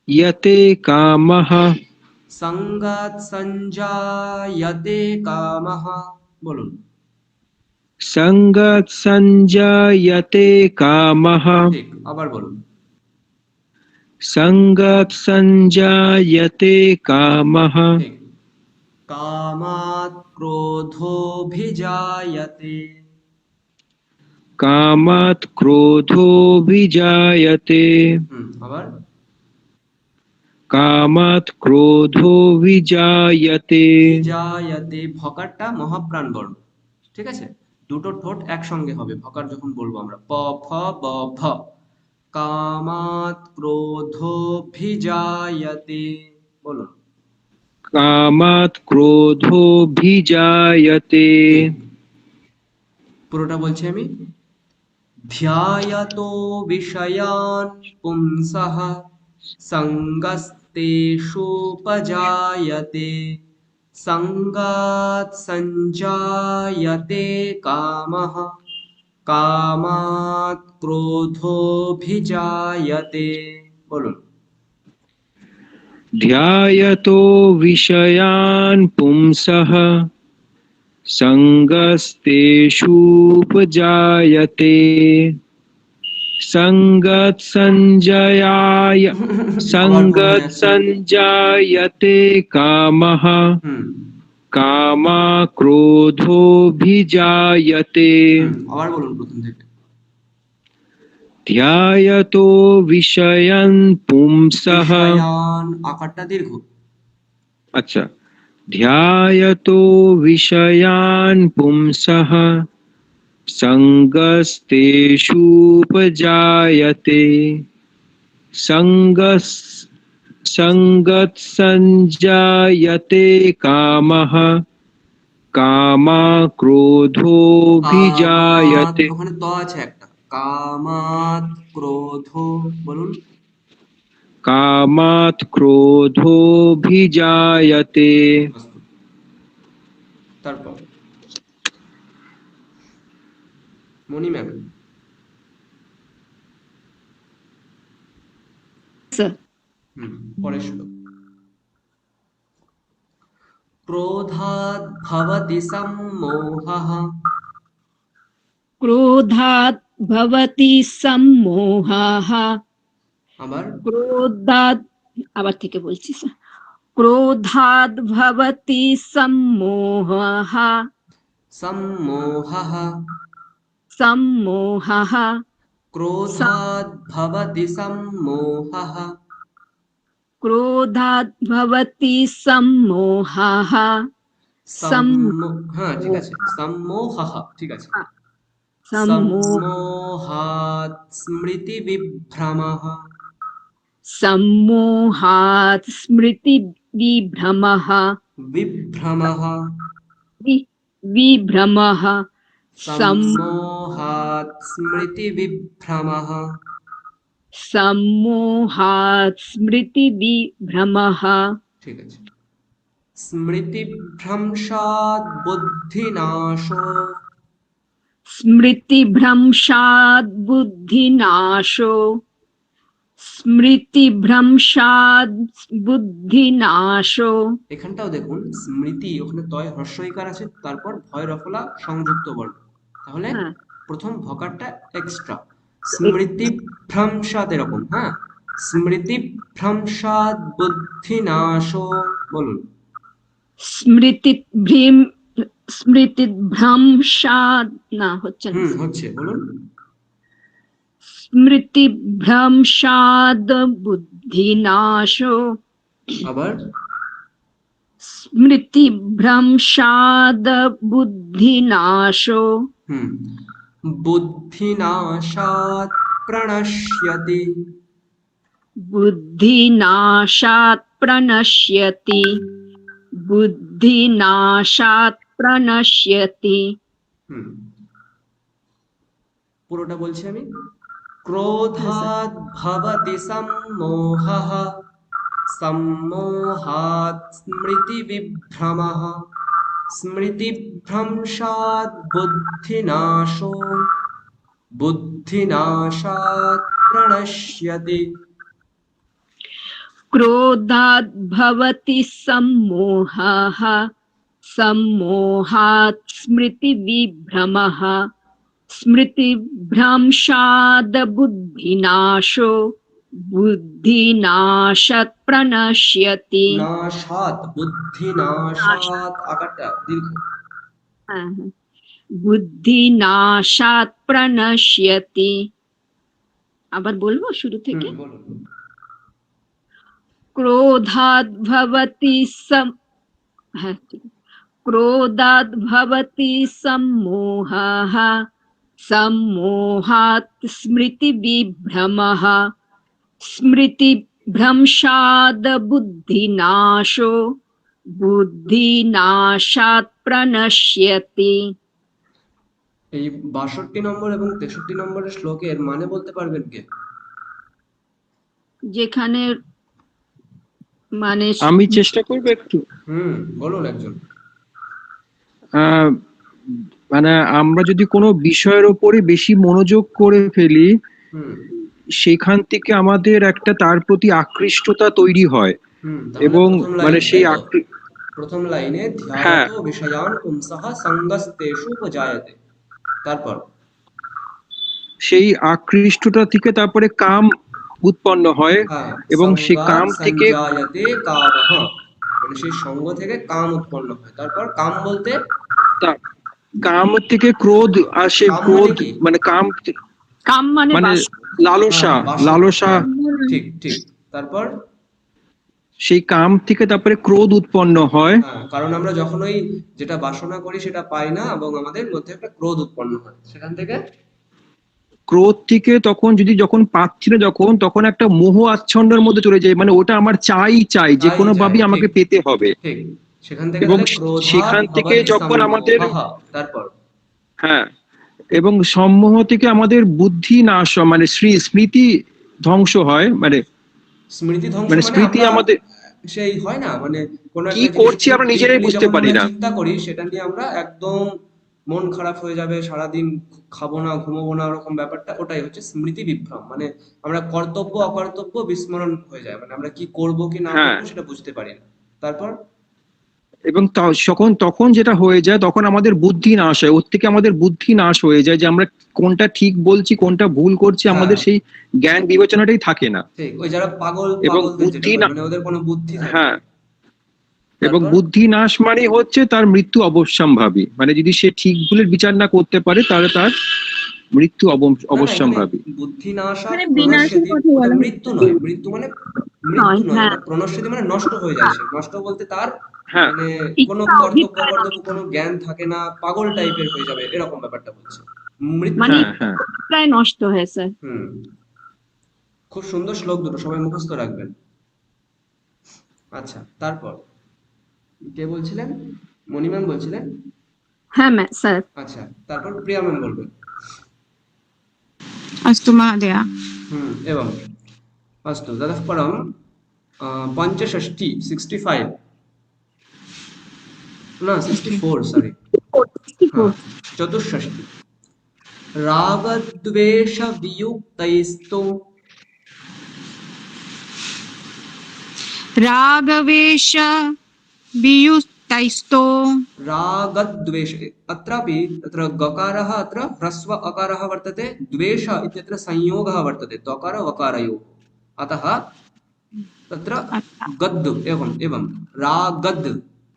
यते कामः। সঙ্গাত সঞ্জায়তে কামহ, বলুন। संगत संजायते कामः। ঠিক, আবার বলুন। संगत संजायते कामः। ঠিক, কামাৎ ক্রোধোভিজায়তে, कामात् क्रोधोऽभिजायते। আবার कामात् क्रोधोऽभिजायते। বিজায়তে, ভকারটা মহাপ্রাণ বর্ণ, ঠিক আছে? দুটো ঠোঁট একসঙ্গে হবে ভকার যখন বলবো আমরা, প ফ ব ভ। কামাৎ ক্রোধোভিজায়তে, বলুন। कामात् क्रोधोऽभिजायते। ঠিক, পুরোটা বলছি আমি। ধ্যায়তো বিষয়ান পুংসঃ সঙ্গস্তেষুপজায়তে, সঙ্গাৎ সঞ্জায়তে কামঃ, কামাৎ ক্রোধোভিজায়তে, বলুন। ध्यायतो विषयान् पुंसः सङ्गस्तेषूपजायते। संगत संजयाय संगत संजायते कामः। হুম कामा क्रोधोऽभिजायते। আবার বলুন প্রথম থেকে। ध्यायतो विषयान् पुंसः। বিষয়ান, আকারটা দীর্ঘ। अच्छा, ध्यायतो विषयान् पुंसः संगस्तेषूपजायते। संगस् संगत संजायते कामः। कामा क्रोधोऽभिजायते। কামাৎ, ওখানে ত আছে একটা, কামাৎ ক্রোধ, বলুন। कामात् क्रोधोऽभिजायते। অস্তু। তারপর মণি ম্যাম। স্যার পরের শ্লোক। ক্রোধাৎ ভবতি সম্মোহঃ, ক্রোধাৎ ভবতি সম্মোহঃ, আবার ক্রোধাৎ, আবার থেকে বলছি স্যার, ক্রোধাৎ ভবতি সম্মোহঃ, সম্মোহঃ, সম্মোহঃ, ক্রোধাৎ ভবতি সম্মোহঃ, ক্রোধাৎ ভবতি সম্মোহঃ, হ্যাঁ ঠিক আছে, সম্মোহঃ, ঠিক আছে। সম্মোহ, সম্মোহাৎ স্মৃতি বিভ্রমঃ, সম্মোহাৎ স্মৃতি বিভ্রমঃ, বিভ্রমঃ, বিভ্রমঃ, সম্মোহাৎ স্মৃতি বিভ্রমঃ, সম্মোহাৎ স্মৃতি বিভ্রমঃ, ঠিক আছে। স্মৃতিভ্রংশাৎ বুদ্ধিনাশো, স্মৃতিভ্রংশাৎ বুদ্ধিনাশো, স্মৃতিভ্রংশাৎ বুদ্ধিনাশো। এখানটাও দেখুন স্মৃতি, ওখানে তয় হ্রস্বইকার আছে, তারপর ভয় রফলা সংযুক্ত বর্ণ, তাহলে হ্যাঁ, প্রথম ভকারটা এক্সট্রা। স্মৃতিভ্রংশাৎ, এরকম, হ্যাঁ। স্মৃতিভ্রংশাৎ বুদ্ধিনাশো, বলুন। স্মৃতিভ্রম, স্মৃতিভ্রংশাৎ, না হচ্ছে না, হচ্ছে, বলুন। স্মৃতিভ্রংশাৎ বুদ্ধিনাশো, আবার स्मृतिभ्रंशाद बुद्धिनाशो बुद्धिनाशात् प्रणश्यति। बुद्धिनाशात् प्रणश्यति बुद्धिनाशात् प्रणश्यति। পুরোটা বলছি আমি। ক্রোধাৎ ভবতি সম্মোহঃ, সম্মোহাৎ স্মৃতিবিভ্রমঃ, স্মৃতিভ্রংশাৎ বুদ্ধিনাশো, বুদ্ধিনাশাৎ प्रणश्यति। क्रोधात् भवति सम्मोहः सम्मोहात् स्मृतिविभ्रमः स्मृतिभ्रंशात् बुद्धिनाशो बुद्धिनाशात् प्रणश्यति। नाशात्, बुद्धिनाशात् आकाরটা দীর্ঘ। बुद्धिनाशात् प्रणश्यति। আবার বলবো শুরু থেকে। বলুন। क्रोधात् भवति क्रोधात् भवति सम्मोहः सम्मोहात् स्मृतिविभ्रमः स्मृतिभ्रंशात् बुद्धिनाशो बुद्धिनाशात् प्रणश्यति। এই 62 নম্বর এবং 63 নম্বরের শ্লোকের মানে বলতে পারবেন কে? যেখানে মানে আমি চেষ্টা করবো একটু। বলুন একজন। মানে আমরা যদি কোনো বিষয়ের উপরে বেশি মনোযোগ করে ফেলি, সেখান থেকে আমাদের একটা তার প্রতি আকৃষ্টতা তৈরি হয় এবং মানে সেই প্রথম লাইনে ধ্যায়তো বিষয়ান পুংসঃ সঙ্গস্তেষু উপজায়তে, তারপর সেই আকৃষ্টতা থেকে তারপরে কাম উৎপন্ন হয় এবং সেই কাম থেকে মানে সেই সঙ্গ থেকে কাম উৎপন্ন হয়। তারপর কাম বলতে কাম থেকে ক্রোধ আসে। ক্রোধ মানে কাম মানে লালসা। লালসা, ঠিক ঠিক। তারপর সেই কাম থেকে তারপরে ক্রোধ উৎপন্ন হয়। কারণ আমরা যখন ওই যেটা বাসনা করি সেটা পাই না এবং আমাদের মধ্যে একটা ক্রোধ উৎপন্ন হয়। সেখান থেকে ক্রোধ থেকে যখন পাচ্ছি না তখন একটা মোহ আচ্ছন্নের মধ্যে চলে যায়, মানে ওটা আমার চাই যে কোনো ভাবে আমাকে পেতে হবে। এবং সেখান থেকে যখন আমাদের এবং সম্মোহ থেকে আমাদের বুদ্ধি নাশ, মানে স্মৃতি ধ্বংস হয়। মানে স্মৃতি আমাদের সেই হয় না, মানে কোন কি করছি আমরা নিজেরাই বুঝতে পারি না। চিন্তা করি সেটা নিয়ে আমরা একদম মন খারাপ হয়ে যাবে, সারাদিন খাবো না ঘুমাবো না, ওরকম ব্যাপারটা। ওটাই হচ্ছে স্মৃতি বিভ্রম। মানে আমরা কর্তব্য অকর্তব্য বিস্মরণ হয়ে যায়, মানে আমরা কি করব কি না করবো সেটা বুঝতে পারি না। তারপর এবং তখন যেটা হয়ে যায়, তখন আমাদের বুদ্ধি নাশ হয়। ওর থেকে আমাদের বুদ্ধি নাশ হয়ে যায় যে আমরা কোনটা ঠিক বলছি কোনটা ভুল করছি, আমাদের সেই জ্ঞান বিবেচনাটাই থাকে না। ঠিক, ওই যারা পাগল এবং বুদ্ধি মানে ওদের কোনো বুদ্ধি থাকে না। এবং বুদ্ধি নাশ মানে হচ্ছে তার মৃত্যু অবশ্যম্ভাবী। মানে যদি সে ঠিক ভুলের বিচার না করতে পারে তাহলে তার মৃত্যু অবশ্যম্ভাবী। বুদ্ধি নাশ মানে বিনাশের কথা বলা মৃত্যু নয়, মৃত্যু মানে মৃত্যু নয়, প্রণশ্যতি মানে নষ্ট হয়ে যায়। সে নষ্ট বলতে তার মানে কোনো কর্তব্য কোনো জ্ঞান থাকে না, পাগল টাইপের হয়ে যাবে, এরকম ব্যাপারটা বলছে। মানে প্রায় নষ্ট হয়েছে। খুব সুন্দর শ্লোক দুটো, সবাই মুখস্থ রাখবেন। আচ্ছা, তারপর কে বলছিলেন? মণি ম্যাম বলছিলেন? হ্যাঁ ম্যাম স্যার। আচ্ছা, তারপর প্রিয়া ম্যাম বলবেন। अस्तु महोदय। एवं अस्तु, ततः परं पंचषष्टि 65 ना 64 सॉरी चतुष्षष्टि। रागद्वेष वियुक्तैस्तु रागवेश वियुक्तैस्तो। रागद्वेष, अत्रापि तत्र गकारः अत्र ह्रस्व अकारः वर्तते, द्वेष इत्यत्र संयोगः वर्तते दकार वकारयोः, अतः तत्र गद् एवं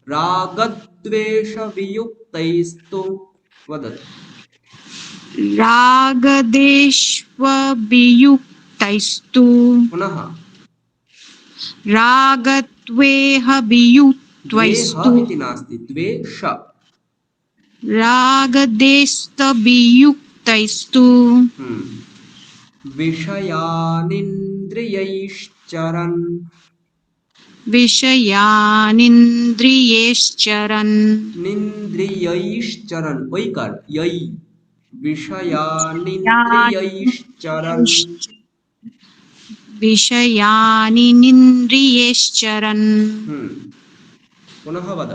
रागद्वेष वियुक्तैस्तु वदतु। रागदेश वियुक्तैस्तु। पुनः रागद्वेह वियुक्तैस्तु। रागद्वेष्टवियुक्तैस्तु इति नास्ति, द्वेष। रागदेस्तवियुक्तैस्तु विषयानिन्द्रियैश्चरन्। विषयानिन्द्रियैश्चरन् निन्द्रियैश्चरन्, ओइकार यै, विषयानिन्द्रियैश्चरन्। विषयानिन्द्रियैश्चरन् पुनः वद।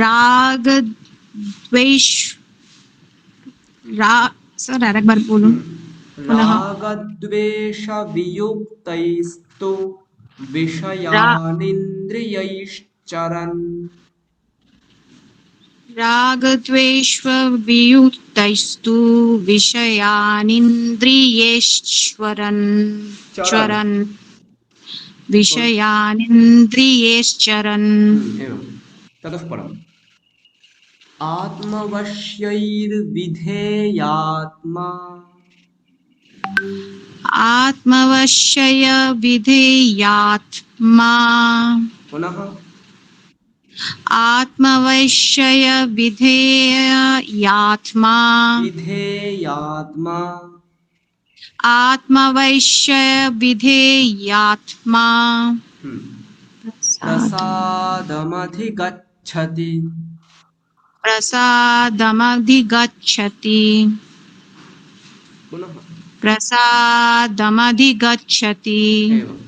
रागद्वेष सर আরেকবার বলুন পুনः रागद्वेषवियुक्तैस्तु विषयानिन्द्रियैश्चरन्। रागद्वेषवियुक्तैस्तु विषयानिन्द्रियैश्चरन् चरन् विषयानिन्द्रियैश्चरन् एवं। ततः परम् आत्मवश्यैर्विधेयात्मा। आत्मवश्यविधेयात्मा पुनः आत्मवश्यविधेयात्मा विधेयात्मा। आत्मवश्यविधेयात्मा प्रसादमधिगच्छति। प्रसादमधिगच्छति पुनः प्रसादमधिगच्छति एवं।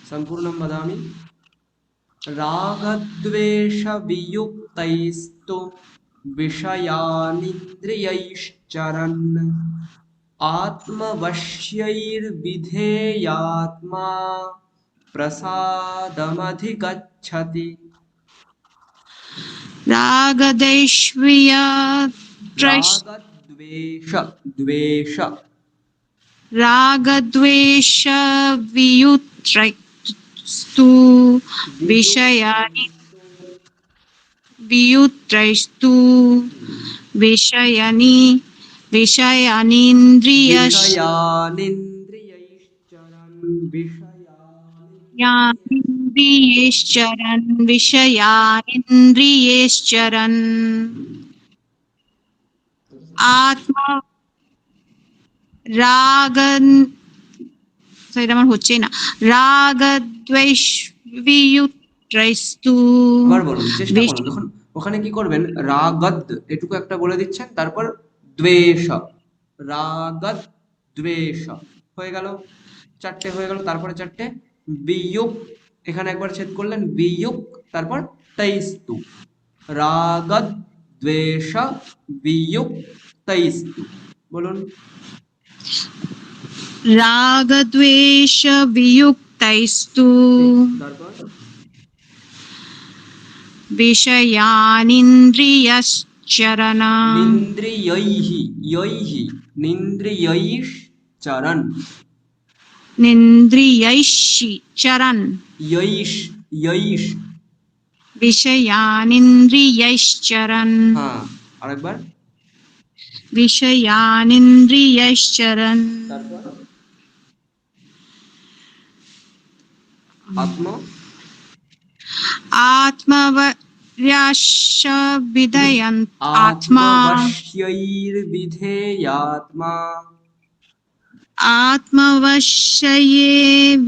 सम्पूर्णं वदामि। रागद्वेषवियुक्तैस्तु विषयानिन्द्रियैश्चरन् आत्मवश्यैर्विधेयात्मा प्रसादमधिगच्छति। रागद्वेषवियुक्तैस्तु विषयानिन्द्रियैश्चरन् विषयानिन्द्रियैश्चरन् आत्मा রাগন এটা আমার হচ্ছে না রাগদ্বেষ বিয়ুত্রৈস্তু আবার বলুন, চেষ্টা করুন। দেখুন ওখানে কি করবেন, রাগদ এটুকু একটা বলে দিচ্ছেন, তারপর দ্বেষ, রাগদ দ্বেষ হয়ে গেল, চারটে হয়ে গেল। তারপরে চারটে বিয়োগ, এখানে একবার ছেদ করলেন, বিয়োগ, তারপর তৈস্তু, রাগদ দ্বেষ বিয়োগ তৈস্তু। বলুন। রাগদ্বেষ বিয়ুক্তৈস্তু তারপর বিষয়ানিন্দ্রিয়শ্চরণা নিন্দ্রিয়ৈহি, ইয়ৈহি, নিন্দ্রিয়ৈশ্চরन्। নিন্দ্রিয়ৈশ্চরণ यैष, यैष। বিষয়ানিন্দ্রিয়শ্চরণ हाँ, আরেকবার। বিষয়ানিন্দ্রিয়শ্চরণ आत्मा आत्मवश्यविधेयन् आत्मा आत्मवश्यैर्विधेयात्मा आत्मवश्ये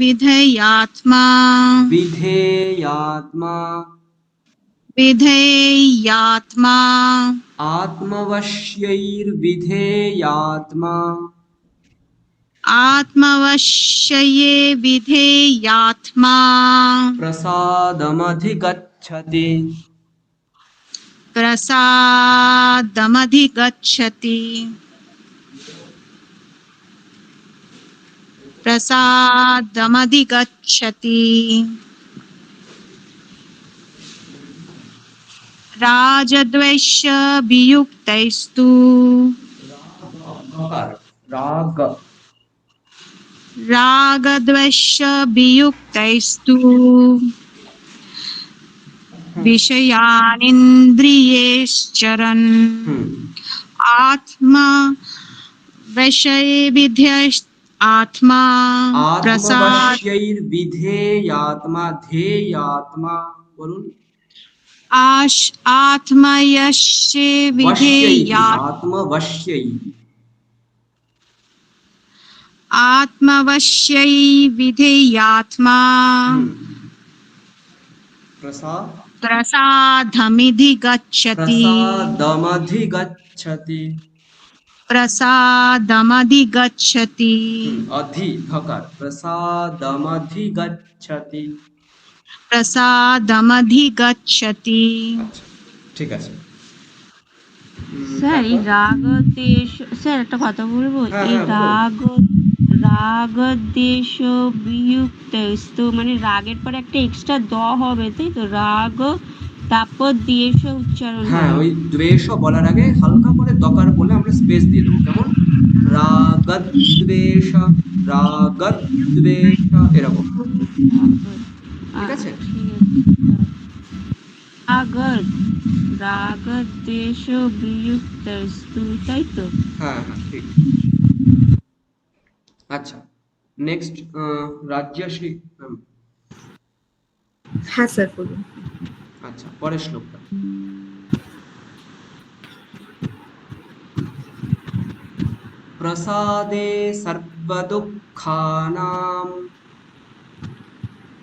विधेयात्मा विधेयात्मा विधेयात्मा आत्मवश्यैर्विधेयात्मा आत्मवश्ये विधेयात्मा प्रसादमधिगच्छति। प्रसादमधिगच्छति प्रसादमधिगच्छति राजद्वेष वियुक्तैस्तु राग रागद्वेष वियुक्तैस्तु विषयानिन्द्रियैश्चरन् आत्मा वशये आत्मा प्रसाद आत्मवश्यैर्विधेयात्मा धेयात्मा বলুন आत्मयस्य वश्यैः विधेयात् आत्मवश्यैः आत्मवश्यै विधेयात्मा प्रसाद प्रसादमिधि गच्छति प्रसादमधिगच्छति प्रसादमधिगच्छति अधि धकार प्रसादमधिगच्छति प्रसादमधिगच्छति আচ্ছা ঠিক আছে স্যার এই রাগ দেশ, স্যার একটা কথা বলবো, হ্যাঁ, এই হ্যাঁ, বলুন। রাগ দেশ বিযুক্ত, তো মানে রাগের পরে একটা এক্সট্রা দ হবে, তাই তো? রাগ তারপর দেশ উচ্চারণ হ্যাঁ হবে। ওই দ্বেষ বলার আগে হালকা করে দকার বলে আমরা স্পেস দিয়ে দেবো কেমন রাগদ্বেষ রাগদ্বেষ এরকম ঠিক আছে রাগ দেশ বিযুক্ত, তাই তো? হ্যাঁ হ্যাঁ ঠিক আচ্ছা নেক্সট রাজ্যশ্রী ম্যাম হ্যাঁ স্যার বলুন। আচ্ছা পরের শ্লোকটা প্রসাদে সর্বদুঃখানাম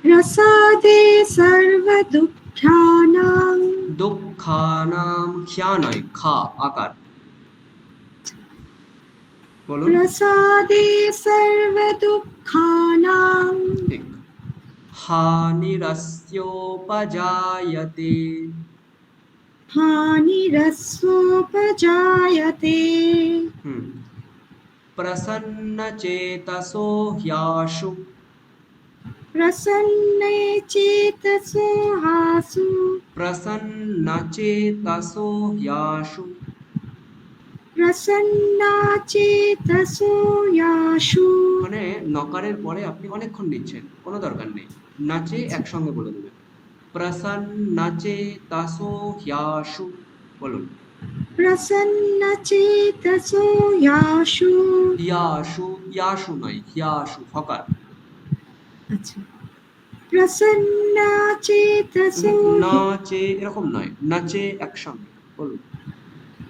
প্রসাদে সর্বদুঃখানাং দুঃখানাম খ্যা নয় খা আকার বলুন প্রসাদে সর্বদুঃখানাং ঠিক হানিরস্যোপজায়তে হানিরস্যোপজায়তে প্রসন্নচেতসো হ্যাশু প্রসন্নে চেতসো হাসু প্রসন্নচেতসো হ্যাশু প্রসন্না চেতসো ইয়াশু। মানে নকারের পরে আপনি অনেকক্ষণ নিচ্ছেন কোনো দরকার নেই নাচে একসঙ্গে বলে দেবেন প্রসন্নচেতসো হ্যাশু বলুন প্রসন্না চেতসো ইয়াশু। ইয়াশু ইয়াশু নয় হ্যাশু হকার আচ্ছা প্রসন্না চেতসো নাচে এরকম নয় নাচে একসঙ্গে বলুন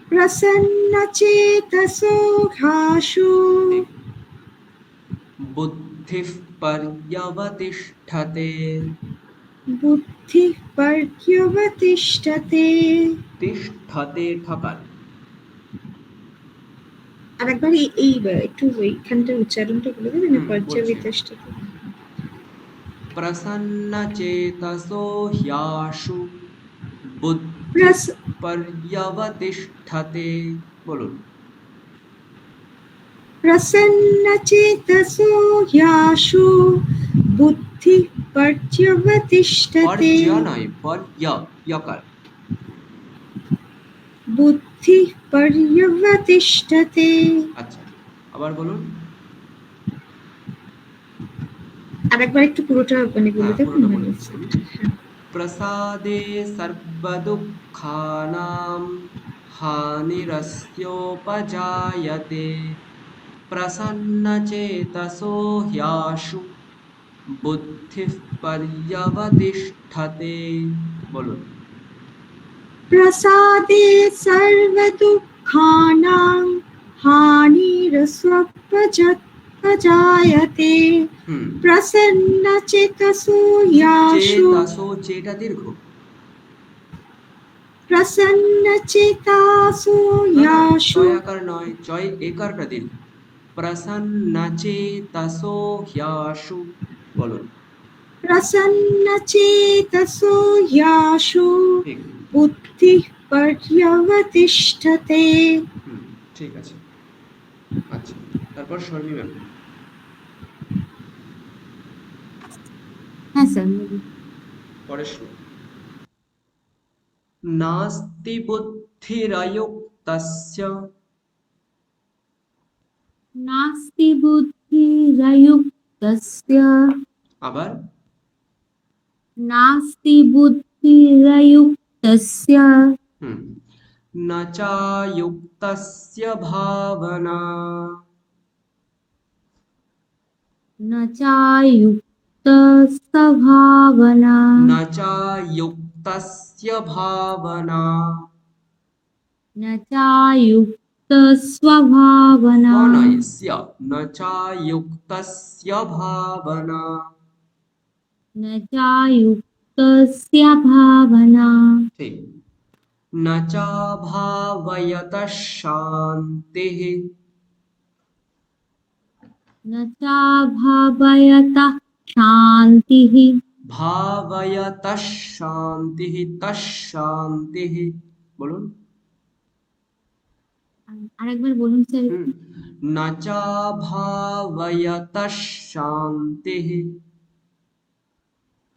প্রসন্ন চেতসো হাসু। বুদ্ধিঃ পর্যবতিষ্ঠতে বুদ্ধি পর্যবতিষ্ঠতে। তিষ্ঠতে ঠকার আর একবার এই একটু এইখানটার উচ্চারণটা বলে দেবেন বলছি। পর্যবতিষ্ঠতে। প্রসন্নচেতসো হ্যাশু বুদ্ধিঃ প্রস- পর্যবতিষ্ঠতে বলুন প্রসন্ন চেতসো ইয়াশু বুদ্ধি পর্যবতিষ্ঠতে। পর্য নয় পর্য ইয়কার বুদ্ধি পর্যবতিষ্ঠতে। আচ্ছা আবার বলুন আর একবার একটু পুরোটা মানে বলে হ্যাঁ, দেবেন পুরোটা মানে বলে দিচ্ছি। প্রসাদে সর্বদুঃখানাম হানিরস্যোপজায়তে প্রসন্নচেতসো হ্যাশু বুদ্ধিঃ পর্যবতিষ্ঠতে বলুন প্রসাদে সর্বদুঃখানাং হানিরস্যোপজায়তে প্রসন্ন চেতসো ইয়াশু। চেতসো চেটা দীর্ঘ প্রসন্ন চেতসো ইয়াশু। চয়াকার নয় চয় একারটা দীর্ঘ প্রসন্নচেতসো হ্যাশু বলুন প্রসন্ন চেতসো ইয়াশু ঠিক বুদ্ধি পর্যবতিষ্ঠতে। ঠিক আছে আচ্ছা তারপর শর্মি ম্যাম হ্যাঁ স্যার। পরের শ্লোক নাস্তি বুদ্ধিরয়ুক্তস্য নাস্তি বুদ্ধিরয়ুক্তস্য আবার নাস্তি বুদ্ধিরয়ুক্তস্য ন চায়ুক্তস্য ভাবনা न चायुक्तस्य भावना न चायुक्तस्य भावना न चायुक्तस्य भावना स्वनयस्य न चायुक्तस्य भावना न चायुक्तस्य भावना ठीक न चाभावयतः शान्तिः न चाभावयतः शान्तिः भावयतः शान्तिः तः शान्तिः বলুন আরেকবার বলুন স্যার হুম न चाभावयतः शान्तिः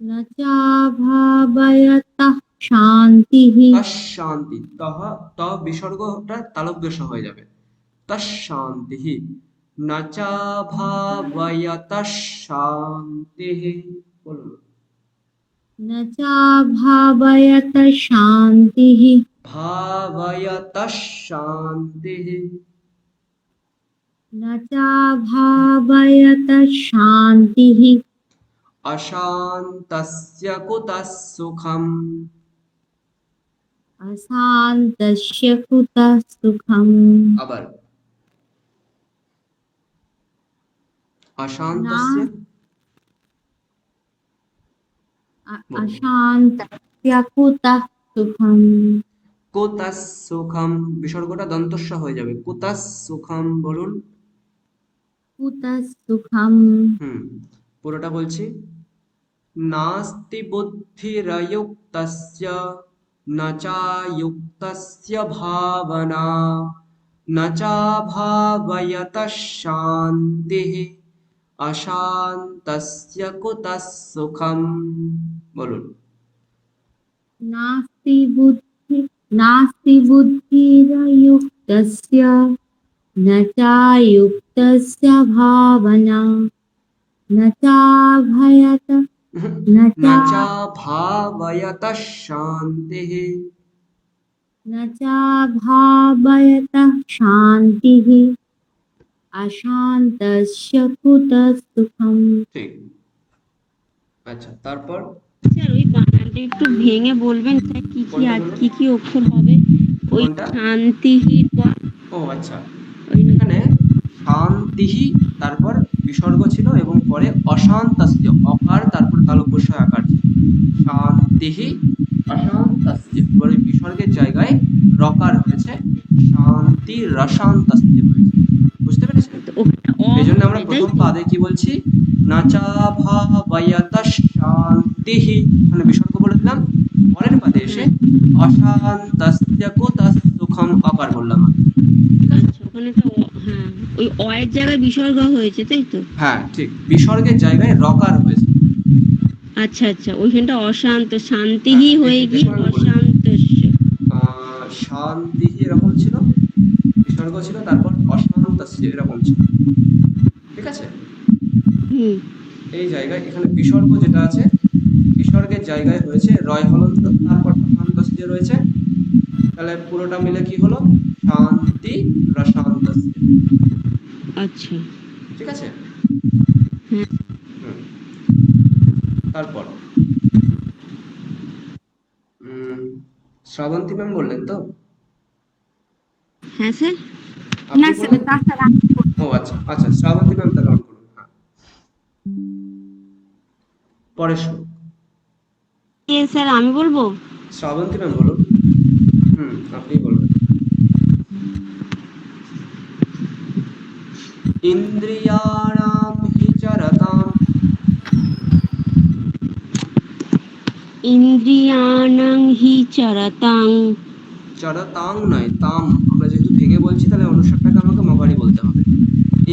न चाभावयतः शान्तिः তঃ শান্তি তহ ত বিসর্গটা তালব্যস্য হয়ে যাবে তঃ শান্তিঃ ন চাভাবয়তঃ শান্তিঃ বলুন न चाभावयतः शान्तिः भावयतः शान्तिः न चाभावयतः शान्तिः अशान्तस्य कुतः सुखम् अशान्तस्य कुतः सुखम् আবার अशान्तस्य अशान्तस्य कुतः सुखम् কুতः সুখম বিসর্গটা দন্তস্য হয়ে যাবে কুতः সুখম বলুন कुतः सुखम् পুরোটা বলছি নাস্তি বুদ্ধিরয়ুক্তস্য ন চায়ুক্তস্য ভাবনা ন চাভাবয়তঃ শান্তিঃ অশান্তস্য কুতः সুখম বলুন नास्ति बुद्धिरयुक्तस्य न चायुक्तस्य भावना न चाभयतः न न चा चाभावयतः शान्तिः न चाभावयतः शान्तिः अशान्तस्य कुतः सुखम् ঠিক আচ্ছা তারপর স্যার ওই বানানটা একটু ভেঙে বলবেন স্যার কি কি কোনটা আর বলুন? কি কি অক্ষর হবে ওই কোনটা? শান্তিহির ও আচ্ছা ওই এখানে শান্তিহি তারপর বিসর্গ ছিল এবং পরে অশান্তস্য অকার তারপর তালব্যস্য আকার ছিল শান্তিহি অশান্তস্য পরে বিসর্গের জায়গায় রকার হয়েছে শান্তি রশান্তস্য হয়েছে বুঝতে পেরেছেন ওটা অ এই জন্য আমরা হবে, তাই প্রথম তো? পাদে কি বলছি নাচাভাবয়তঃ শান্তিহি মানে বিসর্গ বলে দিলাম পরের পাদে এসে অশান্তস্য কুতঃ সুখম অকার বললাম আচ্ছা ওখানে তো হ্যাঁ ওই অ এর জায়গায় বিসর্গ হয়েছে তাই তো হ্যাঁ ঠিক বিসর্গের জায়গায় রকার হয়েছে আচ্ছা আচ্ছা ওইখানটা অশান্ত শান্তিহি হ্যাঁ, হয়ে এই গিয়ে দেখুন বলে। অশান্তস্য শান্তি এরকম ছিল বিসর্গ ছিল তারপর অশান্তস্য এরকম ছিল ঠিক আছে হুম এই জায়গায় এখানে বিসর্গ যেটা আছে বিসর্গের জায়গায় হয়েছে রয় হলন্ত তারপর অশান্তস্য রয়েছে তাহলে পুরোটা মিলে কি হলো শান্তি রশান্তস্য আচ্ছা ঠিক আছে হ্যাঁ হুম। তারপর শ্রাবন্তী ম্যাম বললেন তো হ্যাঁ স্যার আপনি না স্যার বলুন। তাছাড়া ও আচ্ছা আচ্ছা শ্রাবন্তী ম্যাম তাহলে অন করুন হ্যাঁ পরের শ্লোক এ স্যার আমি বলবো শ্রাবন্তী ম্যাম বলুন আপনি বলবেন ইন্দ্রিয়াণাম হি চরতাম ইন্দ্রিয়াণং হি চরতাং চরতাং নয় তাম আমরা যেহেতু ভেঙে বলছি তাহলে অনুসারটাকে আমাকে মগাড়ি বলতে হবে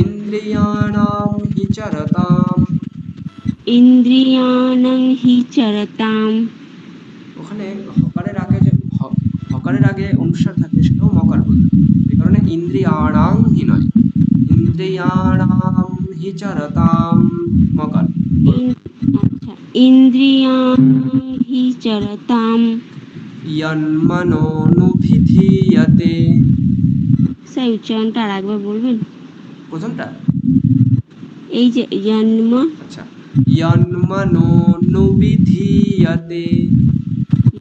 ইন্দ্রিয়াণাম হি চরতাম ইন্দ্রিয়াণং হি চরতাম ওখানে হকারের আগে অনুসার থাকে সেটাও মকার বলতে হবে এই কারণে ইন্দ্রিয়াণাং হি নয় ইন্দ্রিয়াণাম হি চরতাম মকার আচ্ছা ইন্দ্রিয়াণং হি চরতাম ইয়ান্মনোনুভিধীয়তে স্যার উচ্চারণটা আর একবার বলবেন প্রথমটা এই যে জন্ম, আচ্ছা, ইয়ন্মনোনুবিধীয়তে।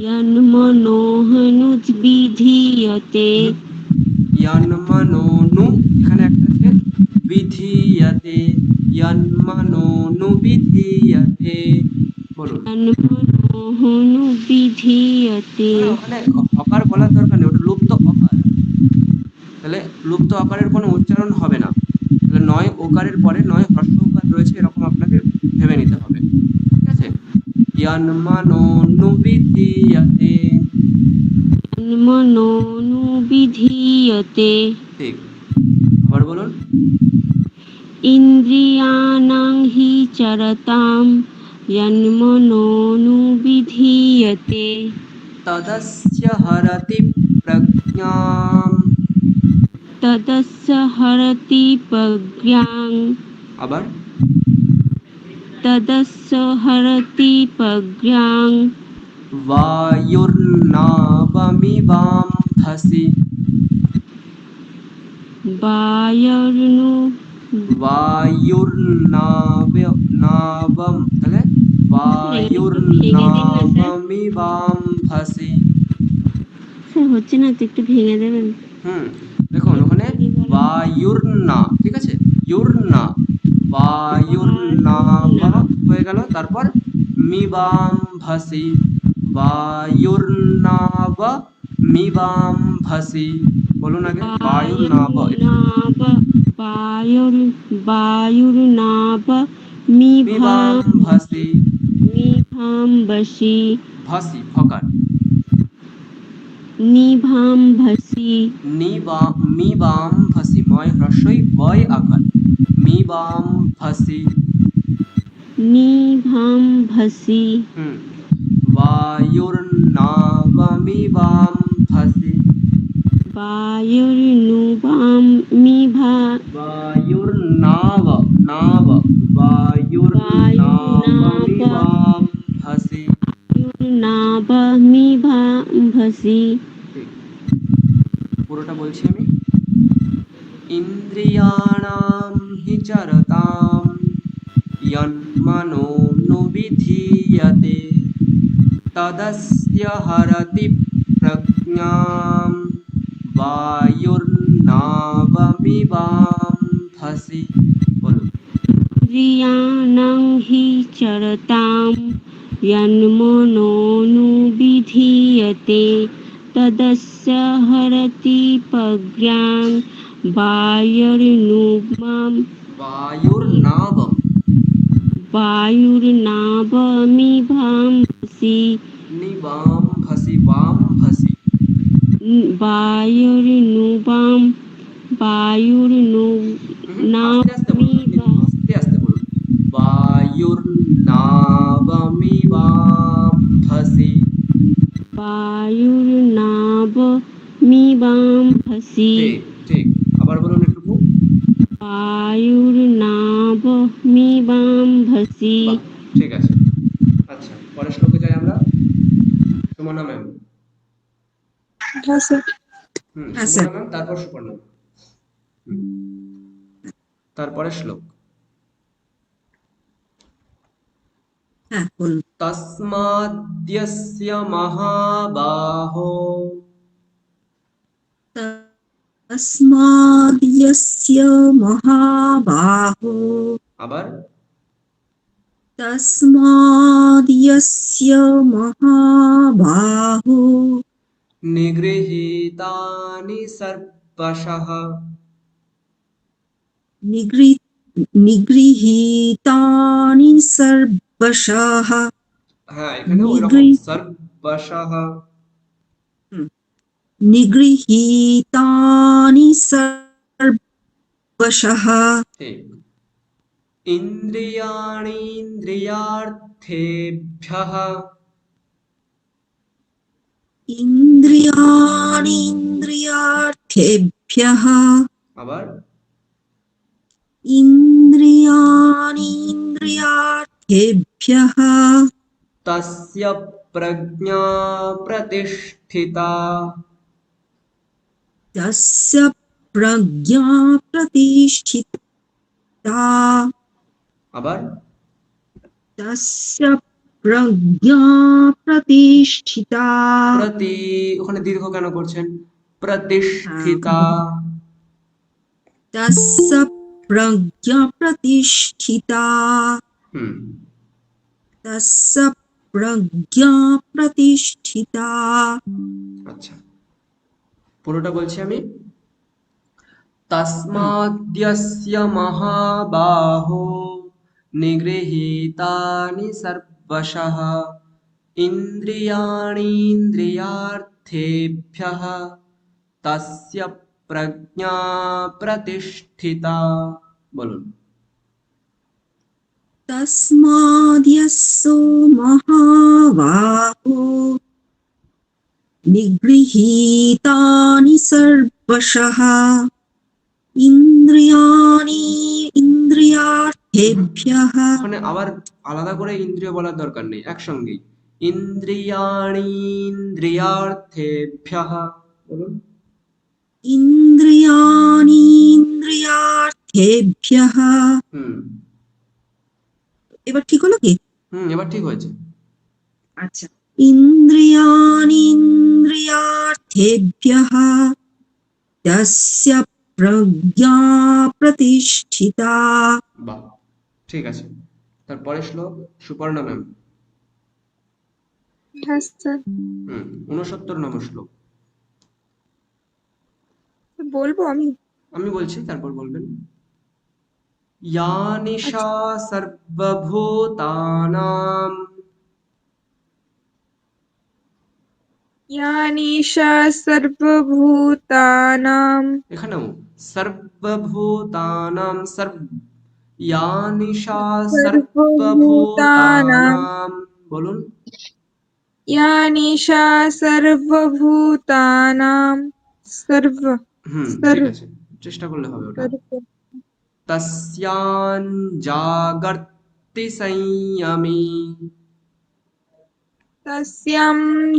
জন্মনোহনুবিধীয়তে, ইয়ন্মনোনু, এখানে একটা আছে, বিধীয়তে, ইয়ন্মনোনুবিধীয়তে। বলুন। জন্মনোহনুবিধীয়তে। ওখানে হকার বলার দরকার নেই, ওটা লুপ্ত অকার। তাহলে লুপ্ত আকারের কোনো উচ্চারণ হবে না। তাহলে নয় ওকারের পরে নয় হ্রস্ব উকার রয়েছে, এরকম আপনাকে ভেবে নিতে হবে। ঠিক আছে? ইয়ন্মনোনুবিধীয়তে। জন্মনোনুবিধীয়তে। ঠিক। আবার বলুন। ইন্দ্রিয়াণাং হি চরতাম জন্মনোনুবিধীয়তে। তদস্য হরতি প্রজ্ঞাম। তদস্য হরতি প্রজ্ঞাং। আবার। তদস্য হরতি প্রজ্ঞাং। বায়ুর্নাবমিবাম্ভসি। বায়ুর্নু বায়ুর্নাবম, তাহলে বায়ুর্নাবমিবাম্ভসি। স্যার হচ্ছে না তো, একটু ভেঙে দেবেন। দেখুন ওখানে বায়ুর্না, ঠিক আছে, ইউর্না, বায়ুর্নাবা হয়ে গেল, তারপর মিবাম্ভসি, বায়ুর্নাব মিবাম্ভসি। বলুন আগে বায়ুর্নাব। বায়ুর্নাব, বায়ুর্নাব মিবাম্ভসি। মিভাম্বসি। ভাসি ফকার। নিভাম্বসি। মিবাম্ভসি, ময় হ্রস্বই বয় আকার, মিবাম্ভসি। নিভাম্বসি। বায়ুর্নাবমিবাম্ভসি। বায়ুর্নাব, নাব, বায়ুর্নাবমিবাম্ভসি। বায়ুর্নাবমিভাম্বসি। ঠিক। পুরোটা বলছি আমি। ইন্দ্রিয়াণাম হি চরতাম यन्मनोनुविधीयते तदस्य हरति प्रज्ञां वायुर्नावमिवाम्भसि। বলুন। ইন্দ্রিয়াণাং হি চরতাম জন্মনোনুবিধীয়তে তদস্য হরতি প্রজ্ঞাং বায়ুর্নুবাম वायुर्नावम। বায়ুর্নাবমিভাম্বসি। निवाम्भसि, वाम्भसि। বায়ুর্নুবাম আস্তে আস্তে বলুন। वायुर्नावमिवाम्भसि। বায়ুর্নাবমিভাম্বসি। ঠিক ঠিক। আবার বলুন একটু। বায়ুর্নাবমিভাম্বসি। বাহ, ঠিক আছে। আচ্ছা, পরের শ্লোকে যাই আমরা। সুমনা ম্যাম। হ্যাঁ স্যার। হ্যাঁ, সুমনা স্যার। ম্যাম, তারপর সুপর্ণা। তারপরে শ্লোক। হ্যাঁ, বলুন। তস্মাদ্যস্য মহাবাহো। তস্মাদ্যস্য মহাবাহো। আবার। তস্মাদ্যস্য মহাবাহো। নিগৃহীতানি সর্বশঃ। নিগৃহীতানি সর্বশঃ। হ্যাঁ, এখানে ওই রকম নিগৃহীত সর্বশঃ। নিগৃহীতানি সর্বশঃ। ঠিক। ইন্দ্রিয়াণীন্দ্রিয়ার্থেভ্যঃ। ইন্দ্রিয়াণীন্দ্রিয়ার্থেভ্যঃ। আবার। ইন্দ্রিয়াণীন্দ্রিয়ার্থেভ্যঃ। তস্য প্রজ্ঞা প্রতিষ্ঠিতা। তস্য প্রজ্ঞা প্রতিষ্ঠিতা। আবার তস্য প্রজ্ঞা প্রতিষ্ঠিতা। প্রতি, ওখানে দীর্ঘ কেন করছেন? প্রতিষ্ঠিতা। তস্য প্রজ্ঞা প্রতিষ্ঠিতা। হুম, তস্য প্রজ্ঞা প্রতিষ্ঠিতা। আচ্ছা, পুরোটা বলছি আমি। তস্মাদ্যস্য মহাবাহো নিগৃহীতানি সর্বশঃ ইন্দ্রিয়াণীন্দ্রিয়ার্থেভ্যঃ তস্য প্রজ্ঞা প্রতিষ্ঠিতা। বলুন। তস্মাদ্যস্য মহাবাহো নিগৃহীতানি সর্বশঃ ইন্দ্রিয়াণি ইন্দ্রিয়ার্থেভ্যঃ। ওখানে আবার আলাদা করে ইন্দ্রিয় বলার দরকার নেই, একসঙ্গেই ইন্দ্রিয়াণীন্দ্রিয়ার্থেভ্যঃ। বলুন। ইন্দ্রিয়াণি ইন্দ্রিয়ার্থেভ্যঃ। হুম এবার ঠিক হলো কি? এবার ঠিক হয়েছে। আচ্ছা, ইন্দ্রিয়াণি ইন্দ্রিয়ার্থেভ্যঃ তস্য প্রজ্ঞা প্রতিষ্ঠিতা। বাহ, ঠিক আছে। তারপরে শ্লোক সুপর্ণা ম্যাম। হ্যাঁ স্যার, 69 নম্বর শ্লোক। বলবো আমি? আমি বলছি, তারপর বলবেন। ইয়া নিশা সর্বভূতানাম। ইয়া নিশা সর্বভূতানাম। এখানেও সর্বভূতানাম ইয়া নিশা সর্বভূতানাম। সর্বভূতানাম। বলুন। ইয়া নিশা সর্বভূতানাম। সর্ব ঠিক সর্ব আছে, চেষ্টা করলে হবে ওটা। সর্ব তস্যাং জাগর্তি সংযমী। তস্যাম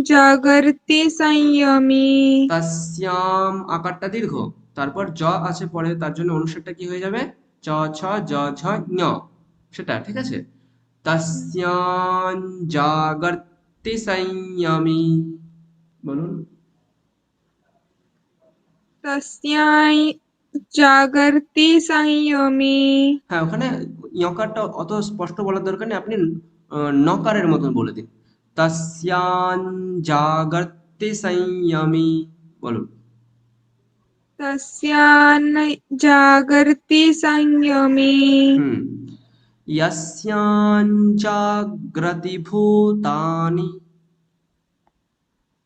জাগর্তি সংযমী। তস্যাম আকারটা দীর্ঘ, তারপর জ আছে পরে, তার জন্য অনুসারটা কি হয়ে যাবে? চ ছ জ ঝ ঞ, সেটা ঠিক আছে। তস্যাং জাগর্তি সংযমী। বলুন। তস্যাই জাগর্তি সংযমী। হ্যাঁ, ওখানে ইয়কারটা অত স্পষ্ট বলার দরকার নেই, আপনি নকারের মতন বলে দিন। তস্যাং জাগর্তি সংযমী। বলুন। তস্যান জাগর্তি সংযমী। यस्यां जाग्रति भूतानि।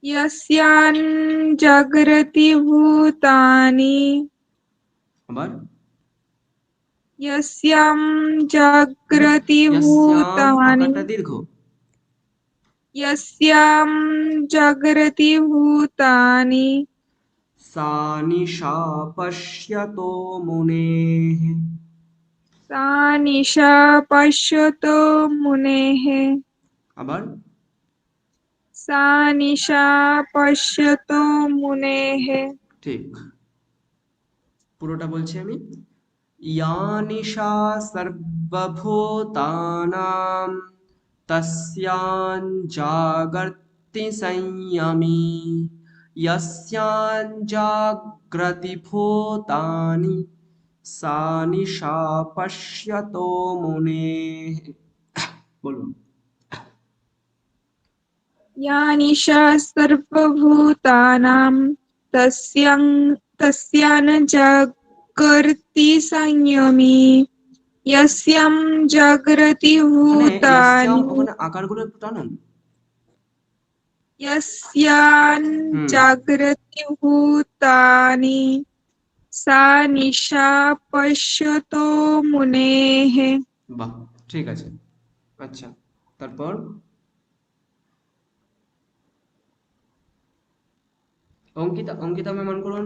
यस्यान জাগরতি ভূতানি। আবার यस्याम জাগরতি यस्याम ভূতানি। আকারটা দীর্ঘ। यस्याम জাগরতি ভূতানি। सा निशा पश्यतो मुनेः। সা নিশা পশ্যতো মুনেঃ। আবার সা নিশা পশ্যতো মুনেঃ। ঠিক, পুরোটা বলছি আমি। ইয়া নিশা সর্বভূতানাম তস্যাং জাগর্তি সংযমী। यस्यां जाग्रति भूतानि सा निशा पश्यतो मुनेः। বলুন। या निशा सर्वभूतानां तस्यान जागर्ति संयमी। यस्यां जागरति भूतानि। ওখানে আকারগুলো একটু টানুন। यस्यान जागरति भूतानि सा निशा पश्यतो मुनेः। বাহ, ঠিক আছে। আচ্ছা, তারপর অঙ্কিতা ম্যাম অন করুন।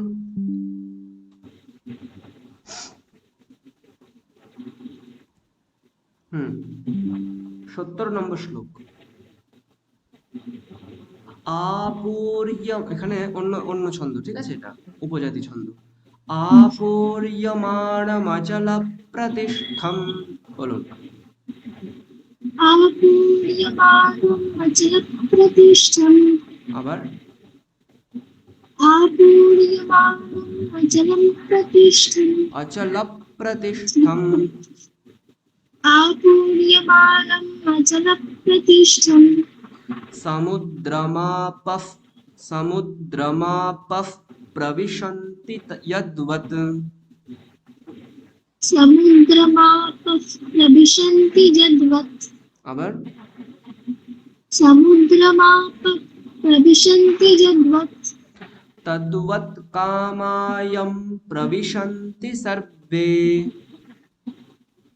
70 নম্বর শ্লোক। আপূর্যম, এখানে অন্য ছন্দ, ঠিক আছে, এটা উপজাতি ছন্দ। আপূর্যমাণমচল প্রতিষ্ঠম। বলুন। आपूर्यमाणम् अचलप्रतिष्ठम् আবার आपूर्यमाणम् अचलं प्रतिष्ठम् অচল প্রতিষ্ঠম, आपूर्यमाणम् अचलप्रतिष्ठम् সমুদ্রমাপঃ সমুদ্রমাপঃ প্রবিশন্তি যদ্বৎ, समुद्रमापः प्रविशन्ति यद्वत् আবার समुद्रमापः प्रविशन्ति यद्वत् তদ্বৎ কামায়ম প্রবিশন্তি সর্বে।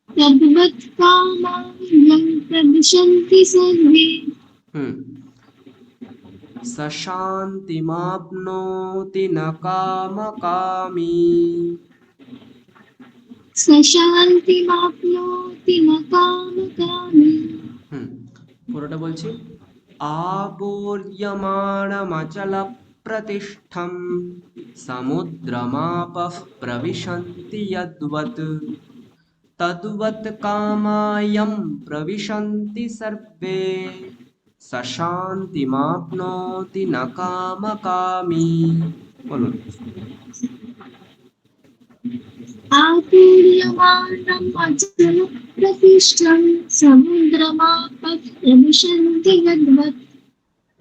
तद्वत् कामायं प्रविशन्ति सर्वे সশান্তিমাপ্নোতি ন কামকামী। स शान्तिमाप्नोति न कामकामी পুরোটা বলছি। আপূর্যমাণমচল প্রতিষ্ঠম সমুদ্রমাপঃ প্রবিশন্তি যদ্বৎ তদ্বৎ কামায়ম প্রবিশন্তি সর্বে সশান্তিমাপ্নোতি ন কামকামী। বলুন। आपूर्यमाणम् अचलं प्रतिष्ठं समुद्रमापः प्रविशन्ति यद्वत्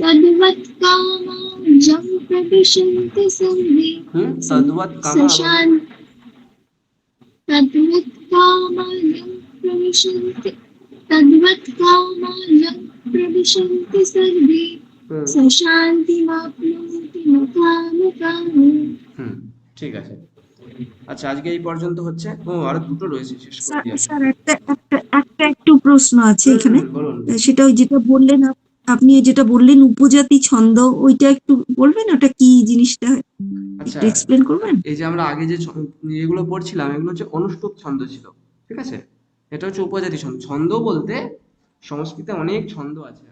तद्वत् कामायं प्रविशन्ति सर्वे তদ্বৎ तद्वत् कामायं प्रविशन्ति तद्वत् कामायं प्रविशन्ति सर्वे स शान्तिमाप्नोति न कामकामी ঠিক আছে। আচ্ছা, আজকে এই পর্যন্ত হচ্ছে। আরো দুটো রয়েছে, শেষ করে দিই। স্যার একটা একটু প্রশ্ন আছে এখানে, বলুন। সেটা ওই যেটা বললেন আপনি যেটা বললেন উপজাতি ছন্দ, ওইটা একটু বলবেন, ওটা কি জিনিসটা আচ্ছা, একটু এক্সপ্লেন করবেন? এই যে আমরা আগে যে এগুলো পড়ছিলাম, এগুলো হচ্ছে অনুষ্টুপ ছন্দ ছিল, ঠিক আছে? এটা হচ্ছে উপজাতি ছন্দ। ছন্দ বলতে সংস্কৃতে অনেক ছন্দ আছে,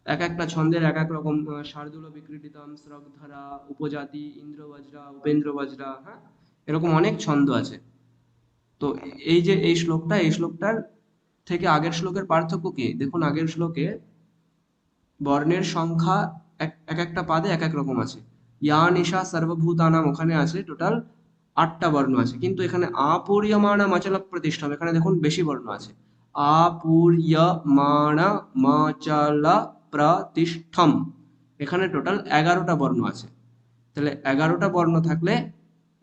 এক একটা ছন্দের এক এক রকম শার্দুল বিকৃতিতম, শ্রগধারা, উপজাতি, ইন্দ্রবজ্রা, উপেন্দ্রবজ্রা, হ্যাঁ, এরকম অনেক ছন্দ আছে। তো এই যে এই শ্লোকটার থেকে আগের শ্লোকের পার্থক্য কি দেখুন। আগের শ্লোকে বর্ণের সংখ্যা এক একটা পাদে এক এক রকম আছে। ইয়া নিশা সর্বভূতানাম, ওখানে আছে টোটাল 8টা বর্ণ আছে, কিন্তু এখানে আপূর্যমাণম অচল প্রতিষ্ঠম, এখানে দেখুন বেশি বর্ণ আছে। আপূর্যমাণমচল প্রতিষ্ঠম, এখানে টোটাল 11টা বর্ণ আছে। তাহলে 11টা বর্ণ থাকলে,